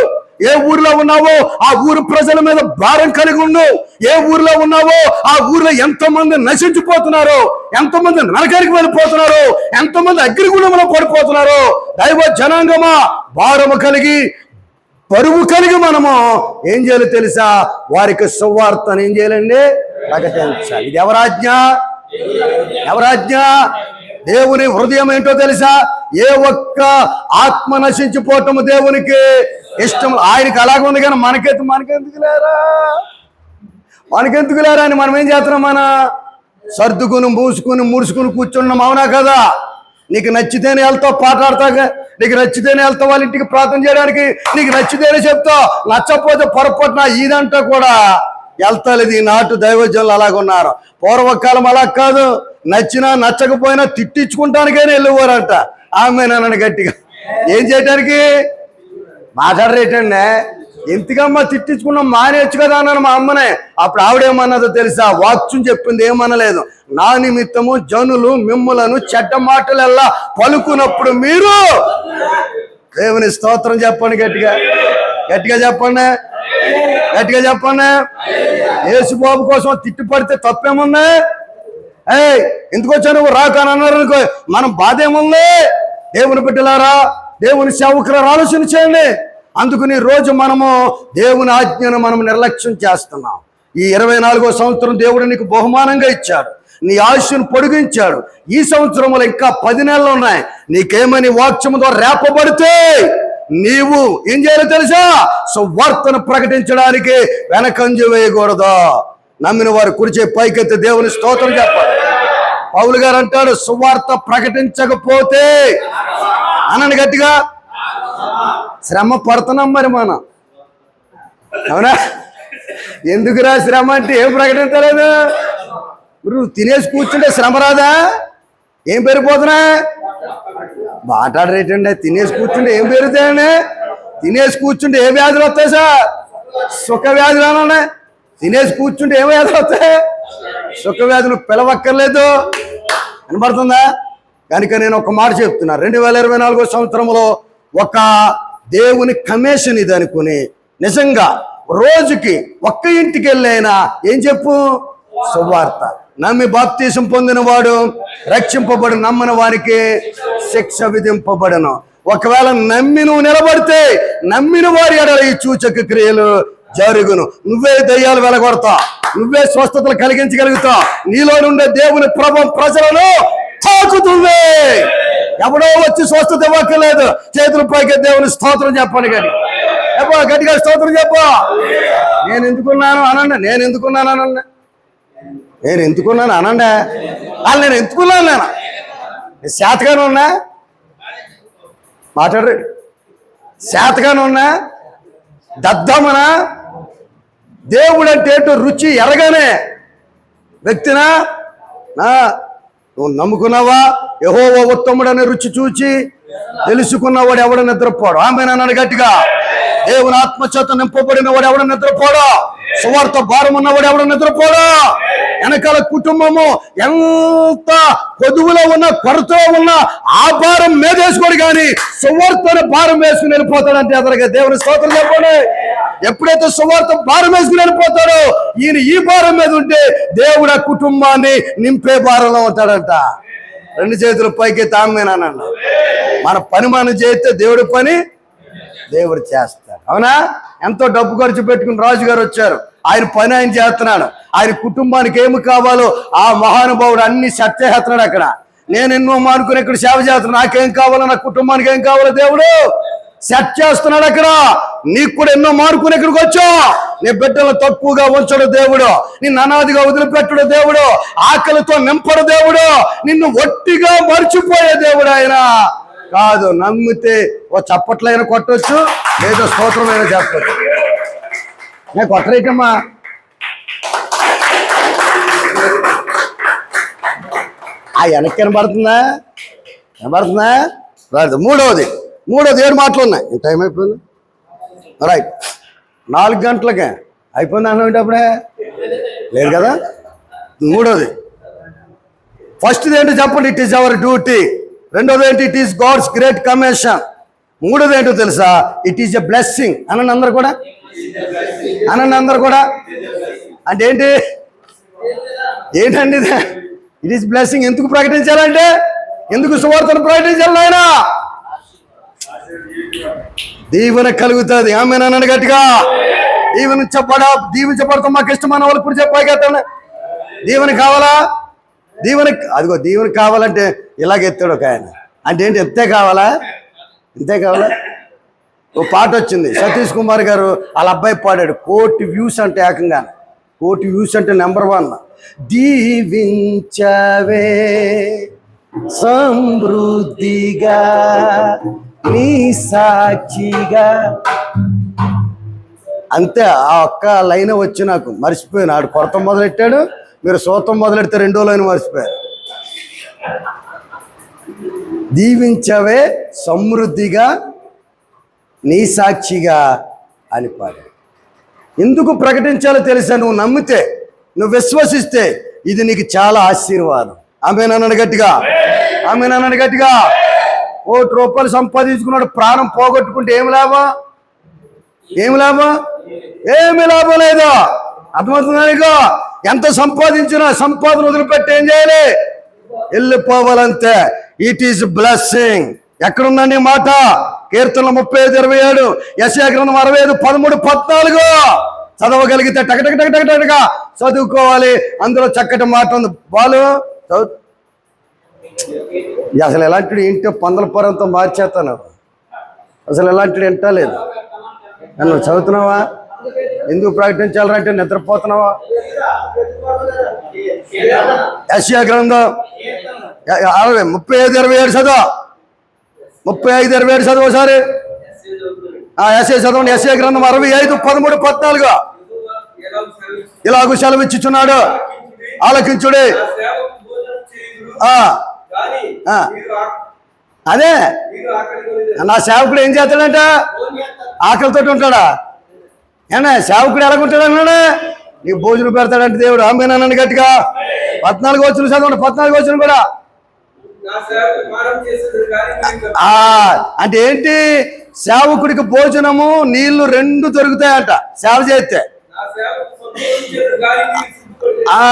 S1: ఏ ఊరిలో ఉన్నావో ఆ ఊరు ప్రజల మీద భారం కలిగి ఉండు. ఏ ఊరిలో ఉన్నావో ఆ ఊరిలో ఎంతమంది నశించిపోతున్నారు, ఎంతమంది నరకానికి వెళ్ళిపోతున్నారు, ఎంతమంది అగ్నిగుండంలో పడిపోతున్నారు. దైవ జనాంగమా, భారము కలిగి బరువు కలిగి మనము ఏం చేయాలి తెలుసా? వారికి సువార్తను ఏం చేయాలండి? ప్రకటించాలి. ఇది ఎవరాజ్ఞ? ఎవరాజ్ఞ? దేవుని హృదయం ఏంటో తెలుసా? ఏ ఒక్క ఆత్మ నశించిపోవటము దేవునికి ఇష్టం. ఆయనకి అలాగే ఉంది, కానీ మనకెందుకు లేరా అని మనం ఏం చేస్తున్నాం? మన సర్దుకుని మూసుకుని ముడుచుకుని కూర్చున్నాం. అవునా కదా? నీకు నచ్చితేనే వెళ్తావు పాట ఆడతాగా, నీకు నచ్చితేనే వెళ్తావు వాళ్ళ ఇంటికి ప్రార్థన చేయడానికి, నీకు నచ్చితేనే చెప్తావు, నచ్చకపోతే పొరపాటున ఇదంతా కూడా వెళ్తాలేదు. ఈ నాటు దైవజనులు అలాగున్నారు. పూర్వకాలం అలా కాదు, నచ్చినా నచ్చకపోయినా తిట్టించుకుంటానికైనా వెళ్ళేవారంట. ఆమె నన్ను గట్టిగా ఏం చేయటానికి మాట్లాడరేటండి. ఎందుకమ్మా తిట్టించుకున్నాం, మానేచ్చు కదా అన్నాను మా అమ్మనే. అప్పుడు ఆవిడేమన్నదో తెలుసా? వాక్యం చెప్పింది, ఏమనలేదు. నా నిమిత్తము జనులు మిమ్ములను చెడ్డ మాటలెల్లా పలుకున్నప్పుడు మీరు దేవుని స్తోత్రం చెప్పండి. గట్టిగా గట్టిగా చెప్పండి, గట్టిగా చెప్పండి. యేసుబాబు కోసం తిట్టుపడితే తప్పేముంది? ఎందుకు వచ్చా నువ్వు రాకని అన్నారు అనుకో, మనం బాధ ఏముంది? దేవుని బిడ్డలారా, దేవుని సేవకులారా, ఆలోచన చేయండి. అందుకని రోజు మనము దేవుని ఆజ్ఞను మనం నిర్లక్ష్యం చేస్తున్నాం. ఈ 24వ సంవత్సరం దేవుడు నీకు బహుమానంగా ఇచ్చాడు. నీ ఆయుష్ను పొడిగించాడు. ఈ సంవత్సరంలో ఇంకా 10 నెలలు ఉన్నాయి. నీకేమని వాక్యము ద్వారా రేపబడితే నీవు ఏం చేయాలో తెలుసా? సువార్తను ప్రకటించడానికి వెనకంజ వేయకూడదు. నమ్మిన వారు కురిచే పైకెత్తి దేవుని స్తోత్రం చెప్పాలి. పౌలు గారు అంటాడు, సువార్త ప్రకటించకపోతే అనండి గట్టిగా, శ్రమ పడుతున్నాం మరి మనం. అవునా? ఎందుకురా శ్రమ అంటే ఏం ప్రకటించలేదు? నువ్వు తినేసి కూర్చుంటే శ్రమ రాదా? ఏం పెరిగిపోతున్నా? మాట్లాడరేటండి. తినేసి కూర్చుంటే ఏం పెరుగుతాయండి? తినేసి కూర్చుంటే ఏ వ్యాధులు వస్తాయి సార్? సుఖ వ్యాధులు అన్నా. తినేసి కూర్చుంటే ఏ వ్యాధులు వస్తాయి? సుఖ వ్యాధులు పిలవక్కర్లేదు. వినపడుతుందా? కనుక నేను ఒక మాట చెప్తున్నా, 2024వ సంవత్సరంలో ఒక దేవుని కమిషన్ ఇది అనుకుని నిజంగా రోజుకి ఒక్క ఇంటికి వెళ్ళైనా ఏం చెప్పు? సువార్త. నమ్మి బాప్తీసం పొందిన వాడు రక్షింపబడు, నమ్మని వారికి శిక్ష విధింపబడను. ఒకవేళ నమ్మి నువ్వు నిలబడితే నమ్మిన వారి ఎడల ఈ సూచక క్రియలు జరుగును. నువ్వే దయ్యాలు వెలగొడతావు, నువ్వే స్వస్థతలు కలిగించగలుగుతావు. నీలో నుండే దేవుని ప్రభావం ప్రజలను తాకుతుంది. ఎవడో వచ్చి స్వస్థత ఇవ్వక్కర్లేదు. చేతుల పైకి దేవుని స్తోత్రం చెప్పాలి. కానీ గట్టిగా స్తోత్రం చెప్పు. నేను ఎందుకున్నాను అనండి. నేను ఎందుకున్నాను అనండి. నేను ఎందుకున్నాను అనండి. వాళ్ళు నేను ఎందుకున్నాను. నేను శాతగానే ఉన్నా, మాట్లాడరు. శాతగానే ఉన్నా, దద్దమనా, దేవుడు అంటే ఏంటో రుచి ఎరగానే వ్యక్తినా? నువ్వు నమ్ముకున్నావా? యెహోవా ఉత్తముడనే రుచి చూచి తెలుసుకున్నవాడు ఎవడ నిద్రపోడు. ఆమె అన్నాడు గట్టిగా. దేవుని ఆత్మచేత నింపబడిన వాడు ఎవడ నిద్రపోడు. సువార్త భారం ఉన్నవాడు ఎవడ నిద్రపోడు. వెనకాల కుటుంబము ఎంత పొదువులో ఉన్నా, కొరతలో ఉన్నా ఆ భారం మీదేసుకోడు. కానీ సువార్తను భారం వేసుకుని వెళ్ళిపోతాడంటే అతనికి దేవుని స్తోత్రం చెప్పండి. ఎప్పుడైతే సువార్త భారం వేసుకుని వెళ్ళిపోతాడో ఈయన ఈ భారం మీద ఉంటే దేవుడు ఆ కుటుంబాన్ని నింపే భారంలో ఉంటాడంట. 2 చేతుల పైకి తామేనానండి. మన పని మనం చేస్తే దేవుడి పని దేవుడు చేస్తాడు. అవునా? ఎంతో డబ్బు ఖర్చు పెట్టుకుని రాజుగారు వచ్చారు. ఆయన పని ఆయన చేస్తున్నాడు. ఆయన కుటుంబానికి ఏమి కావాలో ఆ మహానుభావుడు అన్ని సెట్ చేస్తున్నాడు. అక్కడ నేను ఎన్నో మానుకుని ఇక్కడ సేవ చేస్తున్నాను. నాకేం కావాలో, నా కుటుంబానికి ఏం కావాలో దేవుడు సెట్ చేస్తున్నాడు. అక్కడ నీకు కూడా ఎన్నో మానుకుని ఇక్కడికి వచ్చా. నీ బిడ్డలు తక్కువగా ఉంచడు దేవుడు. నిన్ను అనాదిగా వదిలిపెట్టడు దేవుడు. ఆకలితో నింపడు దేవుడు. నిన్ను ఒట్టిగా మర్చిపోయే దేవుడు ఆయన కాదు. నమ్మితే ఓ చప్పట్లైనా కొట్టవచ్చు, లేదో స్తోత్రమైనా చెప్పచ్చు. నేను కొట్టరేటమ్మా. ఆ వెనక్కి వినపడుతుందా? వినపడుతుందా? రాదు. మూడవది 7 మాటలు ఉన్నాయి. టైం అయిపోయింది. రైట్. 4 గంటలకే అయిపోయింది అన్నమాట. అప్పుడే లేదు కదా. మూడోది, ఫస్ట్ది ఏంటో చెప్పండి. It is our duty. రెండోది ఏంటి? It is God's great commission. మూడోది ఏంటో తెలుసా? It is a blessing. అనండి అందరు కూడా, అనండి అందరు కూడా. అంటే ఏంటి? ఏంటండి ఇది? It is blessing. ఎందుకు ప్రకటించాలంటే, ఎందుకు సువార్తను ప్రకటించాలి? ఆయన దీవెన కలుగుతుంది. ఆమె అన్నాడు గట్టిగా. దీవించబడతాం. మాకు ఇష్టమైన వాళ్ళు కూడా చెప్పాను. దీవెన కావాలా? అదిగో దీవెన కావాలంటే ఇలాగెత్తాడు ఒక ఆయన. అంటే ఏంటి? ఎంతే కావాలా? ఇంతే కావాలా? ఓ పాట వచ్చింది, సతీష్ కుమార్ గారు వాళ్ళ అబ్బాయి పాడాడు. 1 కోటి వ్యూస్ అంటే ఏకంగా 1 కోటి వ్యూస్ అంటే నెంబర్ 1. దీవించవే సమృద్ధిగా నీ సాక్షిగా. అంతే. ఆ ఒక్క లైన్ వచ్చి నాకు మర్చిపోయాను. ఆడు కొరత మొదలెట్టాడు, మీరు సూతం మొదలెడితే 2వ లైన్ మర్చిపోయారు. దీవించవే సమృద్ధిగా నీ సాక్షిగా అని పాడాడు. ఎందుకు ప్రకటించాలో తెలుసా? నువ్వు నమ్మితే, నువ్వు విశ్వసిస్తే ఇది నీకు చాలా ఆశీర్వాదం. ఆమెనన్నాడు గట్టిగా. ఆమెనన్నాడు గట్టిగా. 1 కోటి రూపాయలు సంపాదించుకున్నాడు, ప్రాణం పోగొట్టుకుంటే ఏమి లాభం? ఏమి లాభం? ఏమి లాభం లేదు. అర్థమవుతుందా నీకు? ఎంత సంపాదించినా సంపాదన వదిలిపెట్టి ఏం చేయాలి? వెళ్ళిపోవాలంతే. It is blessing. ఎక్కడుందండి మాట? కీర్తనలు 35:27, యెషయా గ్రంథం 65:13-14. చదవగలిగితే టకటకటకటకటగా చదువుకోవాలి. అందులో చక్కటి మాట ఉంది. వాళ్ళు అసలు ఎలాంటి ఇంటి పందల పొరంతో మార్చేస్తాను. అసలు ఎలాంటి వింటలేదు. నువ్వు చదువుతున్నావా? ఎందుకు ప్రకటించాలంటే నిద్రపోతున్నావా? యెషయా గ్రంథం 35:27 చదువు. 35:27 చదువు ఒకసారి. యెషయా చదవండి. యెషయా గ్రంథం 65:13-14. ఇలాగూ సెలవిచ్చుచున్నాడు, ఆలకించుడి. అదే నా సేవకుడు ఏం చేస్తాడంట? ఆకలితో ఉంటాడా? ఏనా సేవకుడు ఎలాగుంటాడు అన్నాడు? నీకు భోజనం పెడతాడంటే దేవుడు. ఆమెనానండి గట్టిగా. 14 వచనం చదవండి. 14 వచనం కూడా. అంటే ఏంటి? సేవకుడికి భోజనము నీళ్లు 2 దొరుకుతాయంట సేవ చేస్తే.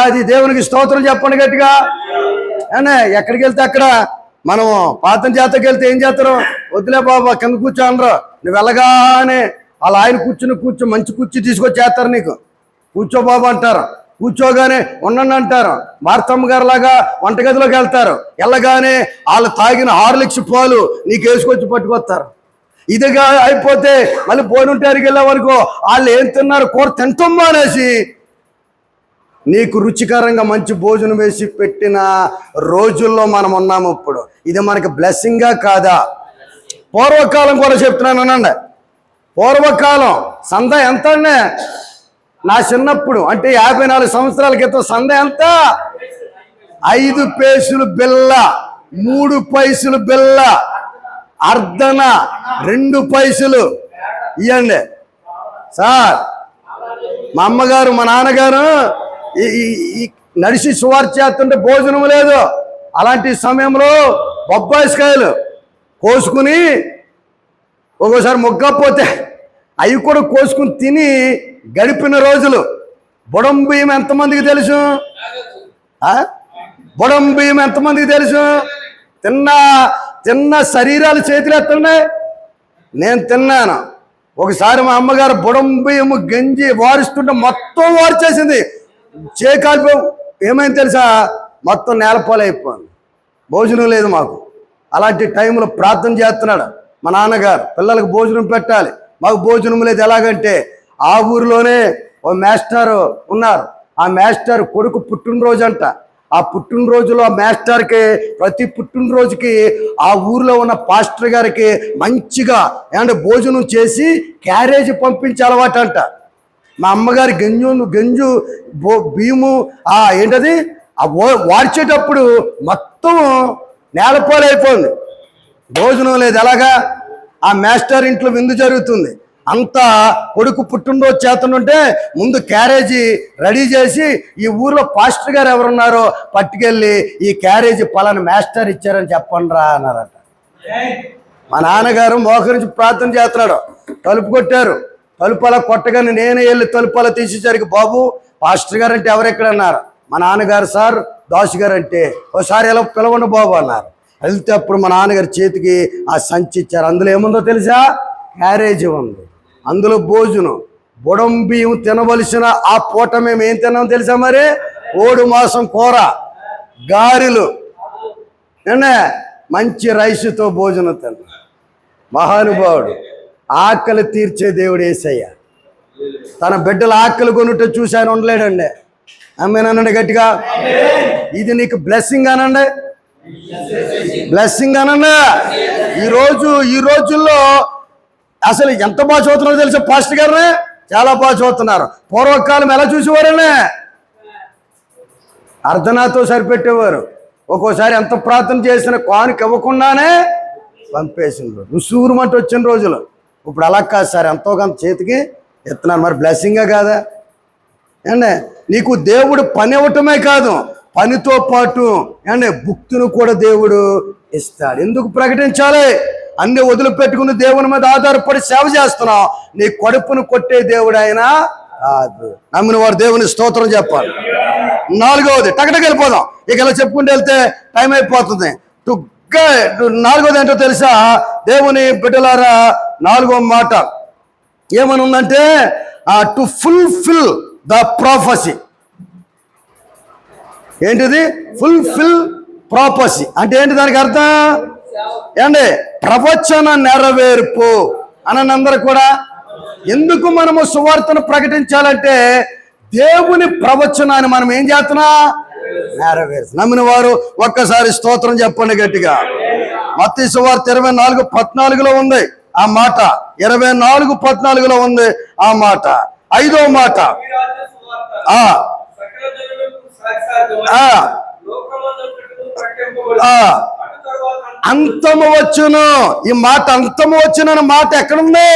S1: అది దేవునికి స్తోత్రం చెప్పండి గట్టిగా. అనే ఎక్కడికి వెళ్తే అక్కడ మనం పాతం చేతకి వెళ్తే ఏం చేస్తారు? వద్దులే బాబా కింద కూర్చోనరు. నువ్వు వెళ్ళగానే వాళ్ళ ఆయన కూర్చో మంచి కుర్చీ తీసుకొచ్చి చేస్తారు. నీకు కూర్చో బాబా అంటారు. కూర్చోగానే ఉండండి అంటారు. మార్తమ్మ గారు లాగా వంటగదిలోకి వెళ్తారు. వెళ్ళగానే వాళ్ళు తాగిన హార్లిక్స్ పాలు నీకు వేసుకొచ్చి పట్టుకొస్తారు. ఇదిగా అయిపోతే మళ్ళీ భోజనంటారికి వెళ్ళే వరకు వాళ్ళు ఏం తిన్నారు? కూర తింటామా అనేసి నీకు రుచికరంగా మంచి భోజనం వేసి పెట్టిన రోజుల్లో మనం ఉన్నాము ఇప్పుడు. ఇది మనకి బ్లెస్సింగా కాదా? పూర్వకాలం కూడా చెప్తున్నాను అనండి. పూర్వకాలం సంద ఎంత అండి? నా చిన్నప్పుడు అంటే 54 సంవత్సరాల క్రితం సంద ఎంత? 5 పైసలు బిల్ల, 3 పైసలు బిల్ల, అర్ధన 2 పైసలు ఇవ్వండి సార్. మా అమ్మగారు మా నాన్నగారు నడిచి సువార్త చేస్తుంటే భోజనం లేదు. అలాంటి సమయంలో బొబ్బాయికాయలు కోసుకుని ఒక్కోసారి మొగ్గపోతే అవి కూడా కోసుకుని తిని గడిపిన రోజులు. బుడం బియ్యం ఎంతమందికి తెలుసు? బుడం బియ్యం ఎంతమందికి తెలుసు? తిన్న శరీరాలు చేతులు ఎత్తున్నాయి. నేను తిన్నాను. ఒకసారి మా అమ్మగారు బుడం బియ్యము గంజి వారిస్తుంటే మొత్తం వారిచేసింది. చేకాల్పి ఏమైంది తెలుసా? మొత్తం నేలపాలైపోయింది. భోజనం లేదు మాకు. అలాంటి టైంలో ప్రార్థన చేస్తున్నాడు మా నాన్నగారు. పిల్లలకు భోజనం పెట్టాలి, మాకు భోజనం లేదు. ఎలాగంటే ఆ ఊరిలోనే ఓ మాస్టర్ ఉన్నారు. ఆ మాస్టర్ కొడుకు పుట్టినరోజు అంట. ఆ పుట్టినరోజులో ఆ మాస్టర్కి ప్రతి పుట్టినరోజుకి ఆ ఊరిలో ఉన్న పాస్టర్ గారికి మంచిగా ఏమంటే భోజనం చేసి క్యారేజీ పంపించే అలవాటు అంట. మా అమ్మగారి గంజు బియ్యము ఏంటది వార్చేటప్పుడు మొత్తం నేలపాలైపోయింది. భోజనం లేదు. ఎలాగా? ఆ మాస్టర్ ఇంట్లో విందు జరుగుతుంది. అంతా కొడుకు పుట్టినరోజు చేస్తుంటే ముందు క్యారేజీ రెడీ చేసి ఈ ఊర్లో పాస్టర్ గారు ఎవరున్నారో పట్టుకెళ్ళి ఈ క్యారేజీ పలానా మాస్టర్ ఇచ్చారని చెప్పండి రా అన్నారట. మా నాన్నగారు మోకరించి ప్రార్థన చేస్తున్నాడు. తలుపు కొట్టారు. తలుపు అలా కొట్టగానే నేనే వెళ్ళి తలుపు అలా తీసేసరికి బాబు పాస్టర్ గారు అంటే ఎవరెక్కడ అన్నారు. మా నాన్నగారు సార్ దాసు గారు అంటే ఒకసారి ఎలా పిలవండి బాబు అన్నారు. వెళ్తే అప్పుడు మా నాన్నగారి చేతికి ఆ సంచి ఇచ్చారు. అందులో ఏముందో తెలుసా? క్యారేజీ ఉంది. అందులో భోజనం బుడం బియ్యం తినవలసిన ఆ పూట మేము ఏం తిన్నాం తెలుసా? మరి 3 మాసం కూర, గారెలు, మంచి రైసుతో భోజనం తిన్నాం. మహానుభావుడు, ఆకలి తీర్చే దేవుడు యేసయ్య. తన బిడ్డల ఆకలి కొనుట చూసి ఆయన ఉండలేడండి. ఆమేనండి గట్టిగా. ఇది నీకు బ్లెస్సింగ్ అనండి, బ్లెస్సింగ్ అనండి. ఈ రోజుల్లో అసలు ఎంత బాగా చదువుతున్నారో తెలుసా? పాస్టర్ గారిని చాలా బాగా చదువుతున్నారు. పూర్వకాలం ఎలా చూసేవారనే అర్ధనాతో సరిపెట్టేవారు. ఒక్కోసారి ఎంత ప్రార్థన చేసిన కానుక ఇవ్వకుండానే పంపేసిండ్రు. రుసూరుమంటూ వచ్చిన రోజులు. ఇప్పుడు అలా కాదు సార్, ఎంతో కొంత చేతికి ఇస్తున్నారు. మరి బ్లెస్సింగే కాదా అండి? నీకు దేవుడు పని ఇవ్వటమే కాదు, పనితో పాటు భుక్తిని కూడా దేవుడు ఇస్తాడు. ఎందుకు ప్రకటించాలి? అన్ని వదిలిపెట్టుకుని దేవుని మీద ఆధారపడి సేవ చేస్తున్నావు. నీ కడుపును కొట్టే దేవుడు ఆయన కాదు. నమ్మిన వారు దేవుని స్తోత్రం చెప్పాలి. 4వది టకటకి వెళ్ళిపోదాం. ఇక ఇలా చెప్పుకుంటూ వెళ్తే టైం అయిపోతుంది. 4వది ఏంటో తెలుసా? దేవుని బిడ్డలారా, 4వ మాట ఏమని ఉందంటే టు ఫుల్ఫిల్ ద ప్రాఫసీ. ఏంటిది ఫుల్ఫిల్ ప్రాపసీ అంటే ఏంటి? దానికి అర్థం ఏంటి? ప్రవచన నెరవేర్పు అని అందరూ కూడా. ఎందుకు మనము సువార్తను ప్రకటించాలంటే దేవుని ప్రవచనాన్ని మనం ఏం చేస్తున్నా? నెరవేర్చు. నమ్మిన వారు ఒక్కసారి స్తోత్రం చెప్పండి గట్టిగా. మత్తయి సువార్త 24:14 ఉంది ఆ మాట. 24:14 ఉంది ఆ మాట. 5వ మాట, అంతము వచ్చును. ఈ మాట అంతము వచ్చును అనే మాట ఎక్కడుంది?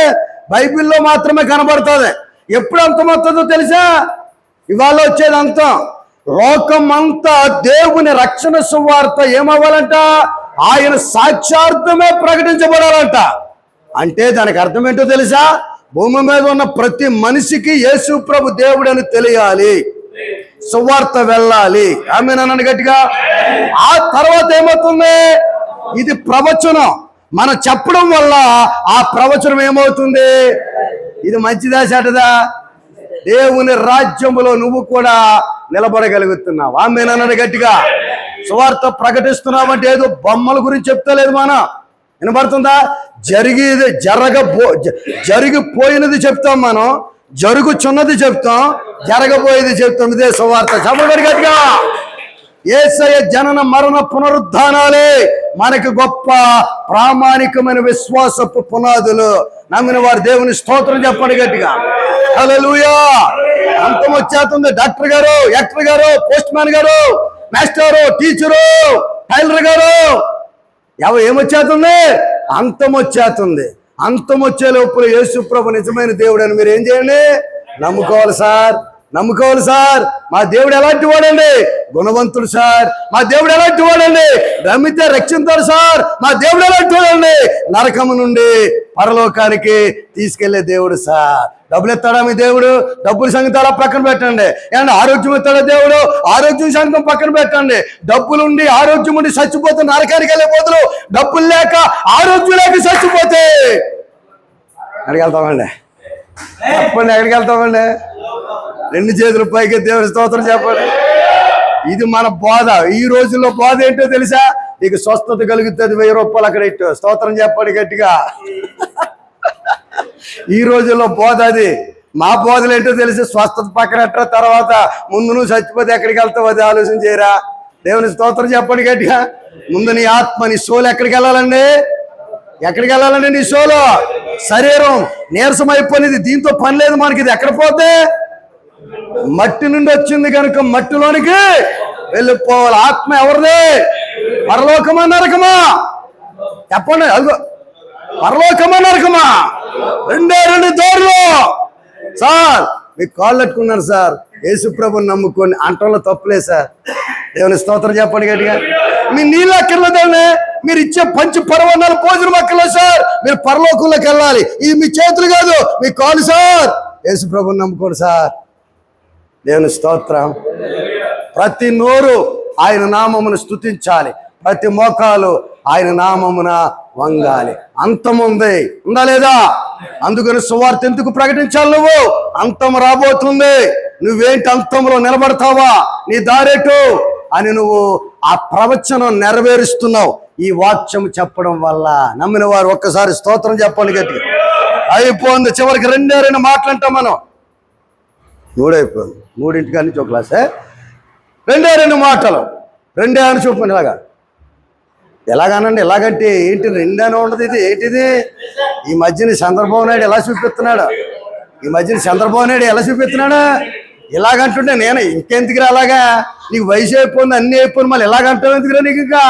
S1: బైబిల్లో మాత్రమే కనబడుతుంది. ఎప్పుడు అంతమవుతుందో తెలుసా? ఇవాళ వచ్చేది అంతం. లోకమంతా దేవుని రక్షణ సువార్త ఏమవ్వాలంట? ఆయన సాక్షార్థమే ప్రకటించబడాలంట. అంటే దానికి అర్థం ఏంటో తెలుసా? భూమి మీద ఉన్న ప్రతి మనిషికి యేసు ప్రభు దేవుడని తెలియాలి, సువార్త వెళ్ళాలి. ఆమేననండి గట్టిగా. ఆ తర్వాత ఏమవుతుంది? ఇది ప్రవచనం. మనం చెప్పడం వల్ల ఆ ప్రవచనం ఏమవుతుంది? ఇది మంచిదా చెడ్డదా? దేవుని రాజ్యములో నువ్వు కూడా నిలబడగలుగుతున్నావు. ఆమేననండి గట్టిగా. సువార్త ప్రకటిస్తున్నామంటే ఏదో బొమ్మల గురించి చెప్తలేదు. మనం వినబడుతుందా? జరిగిపోయినది చెప్తాం, మనం జరుగుచున్నది చెప్తాం, జరగబోయేది చెప్తాం. ఇదే సువార్త. చెప్పబడి గట్టిగా. యేసయ్య జనన మరణ పునరుద్ధానాలే మనకి గొప్ప ప్రామాణికమైన విశ్వాసపు పునాదులు. నమ్మిన వారు దేవుని స్తోత్రం చెప్పండి గట్టిగా. హల్లెలూయా. అంతం వచ్చేస్తుంది. డాక్టర్ గారు, యాక్టర్ గారు, పోస్ట్ మ్యాన్ గారు, మాస్టరు, టీచరు, టైలర్ గారు, ఏమొచ్చేస్తుంది? అంతం వచ్చేస్తుంది. అంతం వచ్చే లోపల యేసు ప్రభు నిజమైన దేవుడు అని మీరు ఏం చేయండి? నమ్ముకోవాలి సార్, నమ్ముకోవాలి సార్. మా దేవుడు ఎలాంటి వాడండి? గుణవంతుడు సార్. మా దేవుడు ఎలాంటి వాడండి? నమ్మితే రక్షించాడు సార్. మా దేవుడు ఎలాంటి వాడండి? నరకము నుండి పరలోకానికి తీసుకెళ్లే దేవుడు సార్. డబ్బులు ఇస్తాడా మీ దేవుడు? డబ్బులు సంగతాలా పక్కన పెట్టండి. ఏమన్నా ఆరోగ్యం ఇస్తాడా దేవుడు? ఆరోగ్యం సంగతం పక్కన పెట్టండి. డబ్బులుండి ఆరోగ్యం ఉండి చచ్చిపోతే నరకానికి వెళ్ళే బదులు డబ్బులు లేక ఆరోగ్యం లేక చచ్చిపోతే ఎక్కడికి వెళ్తామండి? చెప్పండి, ఎక్కడికి వెళ్తామండి? 2 చేతులు పైకి దేవుని స్తోత్రం చెప్పండి. ఇది మన బోధ. ఈ రోజుల్లో బోధ ఏంటో తెలుసా? నీకు స్వస్థత కలుగుతుంది, 1000 రూపాయలు అక్కడ ఇట్టు. స్తోత్రం చెప్పండి గట్టిగా. ఈ రోజుల్లో బోధ అది. మా బోధలు ఏంటో తెలిసి స్వస్థత పక్కనట్ట, తర్వాత ముందు నువ్వు చచ్చిపోతే ఎక్కడికి వెళ్తావు అది ఆలోచన చేయరా? దేవుని స్తోత్రం చెప్పండి గట్టిగా. ముందు నీ ఆత్మ, నీ సోలు ఎక్కడికి వెళ్ళాలండి? ఎక్కడికి వెళ్ళాలండి? నీ సోలు. శరీరం నీరసం అయిపోయినది, దీంతో పని లేదు మనకి. ఇది ఎక్కడ పోతే? మట్టి నుండి వచ్చింది కనుక మట్టిలోనికి వెళ్ళిపోవాలి. ఆత్మ ఎవరిది? పరలోకమా నరకమా? చెప్పండి. అదిగో పరలోకమా నరకమా? 2 దోర్లు సార్. మీకు కాళ్ళు పెట్టుకున్నారు సార్, యేసు ప్రభుని నమ్ముకొని అంటంలో తప్పులే సార్. దేవుని స్తోత్రం చెప్పండి గట్టిగా. మీ నీళ్ళు అక్కర్లేదండి, మీరు ఇచ్చే పంచి పరవన్నాలు భోజనం అక్కర్లేదు సార్. మీరు పరలోకంలోకి వెళ్ళాలి. ఇది మీ చేతులు కాదు, మీ కాళ్ళు సార్. యేసు ప్రభుని నమ్ముకోండి సార్. దేవుని స్తోత్రం. ప్రతి నోరు ఆయన నామమును స్తుతించాలి, ప్రతి మోకాలు ఆయన నామమున వంగాలి. అంతముంది, ఉందా లేదా? అందుకని సువార్త ఎందుకు ప్రకటించాలి? నువ్వు అంతం రాబోతుంది, నువ్వేంటి అంతంలో నిలబడతావా? నీ దారేటు అని నువ్వు ఆ ప్రవచనం నెరవేరుస్తున్నావు ఈ వాక్యం చెప్పడం వల్ల. నమ్మిన వారు ఒక్కసారి స్తోత్రం చెప్పండి గట్టిగా. అయిపోయింది. చివరికి 2 మాటలంటాం మనం. 3 అయిపోయింది. 3 కానీ ఒక క్లాసే. 2 మాటలు. 2 అని చూపండి. ఎలాగానండి? ఎలాగంటే ఏంటి? 2 అని ఉండదు. ఇది ఏంటిది? ఈ మధ్యన చంద్రబాబు నాయుడు ఎలా చూపిస్తున్నాడు? ఎలా చూపిస్తున్నాడు? ఇలాగంటుంటే నేను ఇంకెందుకురా అలాగా? నీకు వయసు అయిపోయింది, అన్నీ అయిపోయింది, మళ్ళీ ఎలాగంటావు ఎందుకురా? నీకు ఇంకా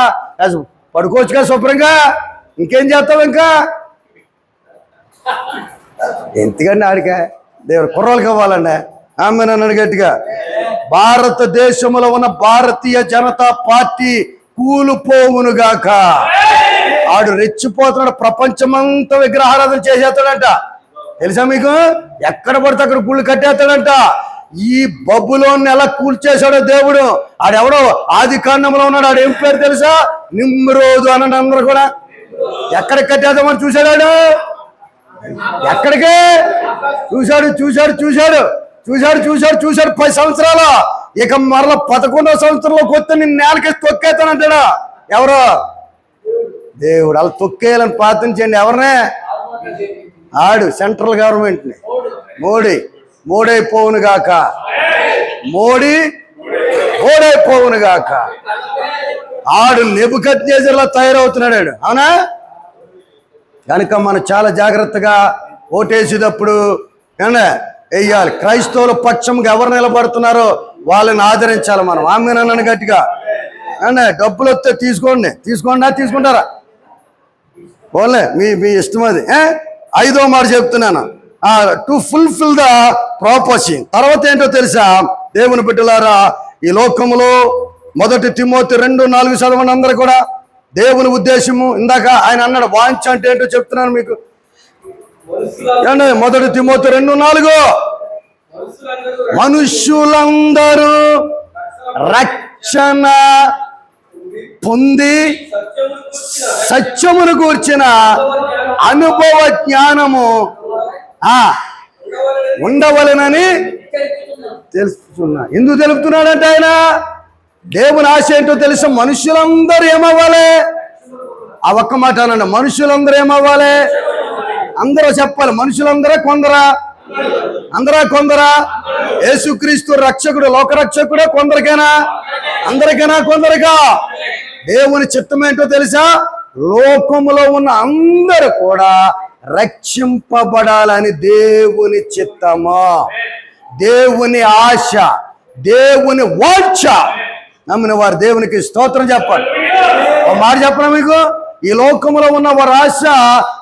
S1: పడుకోవచ్చుగా శుభ్రంగా. ఇంకేం చేస్తావు? ఇంకా ఎందుకండి ఆడిక? దేవుడు కుర్రోళ్ళకి ఇవ్వాలండి. ఆమె నన్ను గట్టిగా. భారతదేశంలో ఉన్న భారతీయ జనతా పార్టీ కూలిపోవునుగాక. ఆడు రెచ్చిపోతున్నాడు. ప్రపంచమంతా విగ్రహారాధన చేసేస్తాడంట. తెలుసా మీకు? ఎక్కడ పడితే అక్కడ గుళ్ళు కట్టేస్తాడంట. ఈ బబులోని ఎలా కూల్చేశాడో దేవుడు. ఆడెవడో ఆది కాండంలో ఉన్నాడు. ఆడు ఏం పేరు తెలుసా? నిమ్రోదు అనండి. అందరూ కూడా ఎక్కడ కట్టేద్దామని చూశాడు. ఎక్కడికే చూశాడు చూశాడు చూశాడు చూశాడు చూశాడు చూశాడు 10 సంవత్సరాలు. ఇక మరల 11వ సంవత్సరంలోకి వస్తే నేను నేలకి తొక్కేతానంటాడా? ఎవరు? దేవుడు. అలా తొక్కేయాలని ప్రార్థించండి. ఎవరినే? ఆడు సెంట్రల్ గవర్నమెంట్ని. మోడైపోవును గాక. మోడైపోవును గాక. ఆడు నెబుకద్నెజరులా తయారవుతున్నాడు. అవునా? కనుక మనం చాలా జాగ్రత్తగా ఓటేసేటప్పుడు వెయ్యాలి. క్రైస్తవుల పక్షంగా ఎవరు నిలబడుతున్నారో వాళ్ళని ఆదరించాలి మనం. ఆమెనన్నాను గట్టిగా. డబ్బులు వస్తే తీసుకుంటారా? పోలే, మీ ఇష్టం అది. 5వ మాట చెప్తున్నాను, టు ఫుల్ఫిల్ ద ప్రాపర్సింగ్. తర్వాత ఏంటో తెలుసా దేవుని బిడ్డలారా? ఈ లోకములో 1 తిమోతి 2:4 చదవండి అందరూ కూడా. దేవుని ఉద్దేశము ఇందాక ఆయన అన్నాడు. వాంఛ అంటే ఏంటో చెప్తున్నాను మీకు. 1 తిమోతి 2:4 మనుష్యులందరూ రక్షణ పొంది సత్యమును గూర్చిన అనుభవ జ్ఞానము ఉండవలెనని తెలుస్తున్నా. ఎందుకు తెలుపుతున్నాడంటే ఆయన దేవుని ఆశ ఏంటో తెలుసా? మనుషులందరూ ఏమవ్వాలి? ఆ ఒక్క మాట అనండి. మనుషులందరూ ఏమవ్వాలి? అందరూ చెప్పాలి. మనుషులందరూ కొందరా? కొందరా? యేసుక్రీస్తు రక్షకుడు, లోకరక్షకుడు కొందరికైనా? అందరికైనా? కొందరిగా? దేవుని చిత్తం ఏంటో తెలుసా? లోకములో ఉన్న అందరూ కూడా రక్షింపబడాలని దేవుని చిత్తము, దేవుని ఆశ, దేవుని వాంఛ. నమ్మిన వారు దేవునికి స్తోత్రం చెప్పాలి. ఒక మాట చెప్పనా మీకు? ఈ లోకంలో ఉన్న వారి ఆశ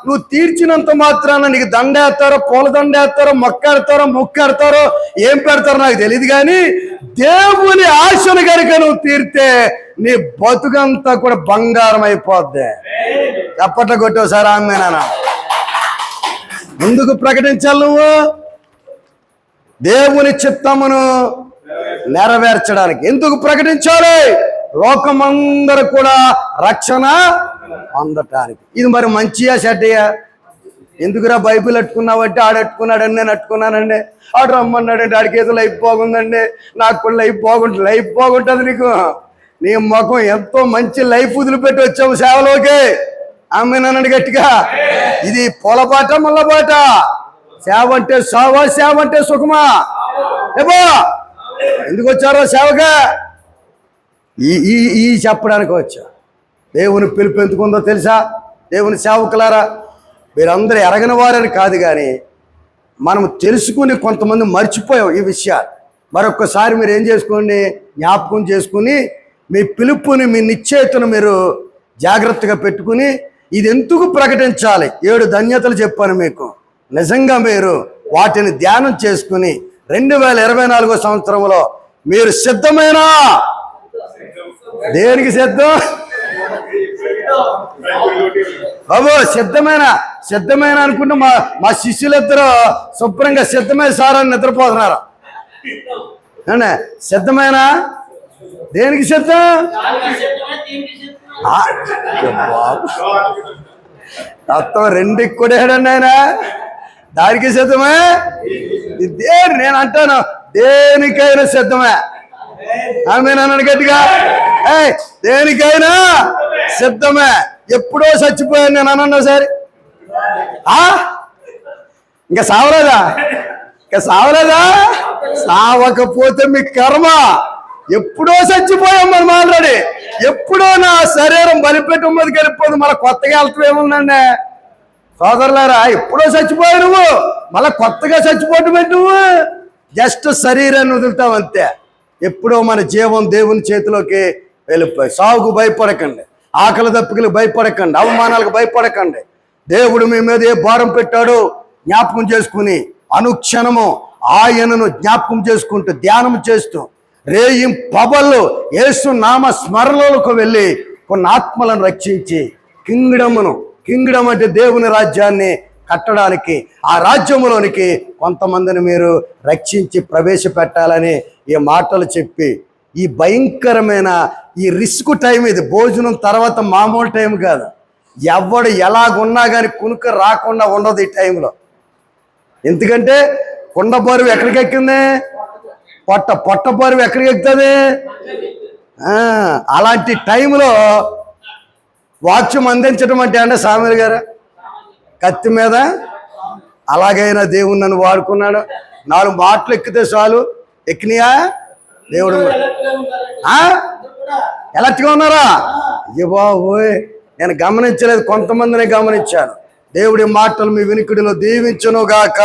S1: నువ్వు తీర్చినంత మాత్రాన నీకు దండేస్తారో, పూలదండేస్తారో, మొక్కేడతారో, ఏం పెడతారో నాకు తెలియదు. కానీ దేవుని ఆశను కనుక నువ్వు తీరితే నీ బతుకంతా కూడా బంగారం అయిపోద్ది. చప్పట్ల కొట్టేసారి ఆమెనా? ఎందుకు ప్రకటించాలి నువ్వు? దేవుని చిత్తమును నెరవేర్చడానికి. ఎందుకు ప్రకటించాలి? లోకమందరూ కూడా రక్షణ పొందటానికి. ఇది మరి మంచియా చెడ్డయా? ఎందుకురా బైబిల్ అట్టుకున్నావంటే ఆడట్టుకున్నాడని నేను అట్టుకున్నానండి, ఆడు రమ్మన్నాడండి, ఆడికి ఏదో లైఫ్ బాగుందండి, నాకు కూడా లైఫ్ బాగుంటుంది. నీ ముఖం ఎంతో మంచి లైఫ్ వదిలిపెట్టి వచ్చావు సేవలోకి. ఆమెనండి గట్టిగా. ఇది పొలబాట మల్లబాట. సేవ అంటే సావా, సేవ అంటే సుఖమా? ఏబా ఎందుకు వచ్చారో సేవగా? ఈ చెప్పడానికి వచ్చా. దేవుని పిలుపు ఎందుకుందో తెలుసా? దేవుని సేవకులారా, మీరందరూ ఎరగని వారని కాదు, కానీ మనం తెలుసుకుని కొంతమంది మర్చిపోయాం ఈ విషయాలు. మరొక్కసారి మీరు ఏం చేసుకోండి, జ్ఞాపకం చేసుకుని మీ పిలుపుని, మీ నిశ్చయితను మీరు జాగ్రత్తగా పెట్టుకుని ఇది ఎందుకు ప్రకటించాలి. 7 ధన్యతలు చెప్పాను మీకు. నిజంగా మీరు వాటిని ధ్యానం చేసుకుని 2024వ సంవత్సరంలో మీరు సిద్ధమేనా? దేనికి సిద్ధం బాబు? సిద్ధమైన అనుకుంటే మా శిష్యులిద్దరూ శుభ్రంగా సిద్ధమైన సార్ అని నిద్రపోతున్నారు. సిద్ధమేనా? దేనికి సిద్ధం? మొత్తం 2కి కొడేడండి ఆయన. దానికి సిద్ధమే. నేను అంటాను దేనికైనా సిద్ధమే. ఆమె నన్ను గట్టిగా. దేనికైనా సిద్ధమే. ఎప్పుడో చచ్చిపోయాను నేను అన్నా సరే. ఇంకా సావలేదా? సావకపోతే మీ కర్మ. ఎప్పుడో చచ్చిపోయాం మనం ఆల్రెడీ. ఎప్పుడో నా శరీరం బలిపెట్టం మీదకి వెళ్ళిపోదు. మళ్ళీ కొత్తగా వెళ్తూ ఏముందండి సోదరులారా? ఎప్పుడో చచ్చిపోయావు నువ్వు, మళ్ళీ కొత్తగా చచ్చిపోవటం ఏంటి? నువ్వు జస్ట్ శరీరాన్ని వదులుతావు అంతే. ఎప్పుడో మన జీవం దేవుని చేతిలోకి వెళ్ళిపోయి. సాగుకు భయపడకండి, ఆకలి దప్పికలకు భయపడకండి, అవమానాలకు భయపడకండి. దేవుడు మీ మీద ఏ భారం పెట్టాడో జ్ఞాపకం చేసుకుని అనుక్షణము ఆయనను జ్ఞాపకం చేసుకుంటూ ధ్యానం చేస్తూ రేయిం పబళ్ళు యేసు నామ స్మరణలకు వెళ్ళి కొన్ని ఆత్మలను రక్షించి కింగ్డమ్ అంటే దేవుని రాజ్యాన్ని కట్టడానికి, ఆ రాజ్యములోనికి కొంతమందిని మీరు రక్షించి ప్రవేశపెట్టాలని ఈ మాటలు చెప్పి, ఈ భయంకరమైన ఈ రిస్క్ టైం, ఇది భోజనం తర్వాత మామూలు టైం కాదు. ఎవడు ఎలాగున్నా కానీ కునుక రాకుండా ఉండదు ఈ టైంలో. ఎందుకంటే కుండ బరువు ఎక్కడికి ఎక్కింది? పొట్ట బరువు ఎక్కడికి ఎక్కుతుంది? అలాంటి టైంలో వాక్యం అందించడం అంటే సామెల గారు కత్తి మీద అలాగైనా దేవుడు నన్ను వాడుకున్నాడు. 4 మాటలు ఎక్కితే చాలు. ఎక్కినాయా? దేవుడు ఎలర్ట్గా ఉన్నారా? అయ్యో బాబోయ్, నేను గమనించలేదు, కొంతమందిని గమనించాను. దేవుడి మాటలు మీ వినికిడిలో దీవించును గాక.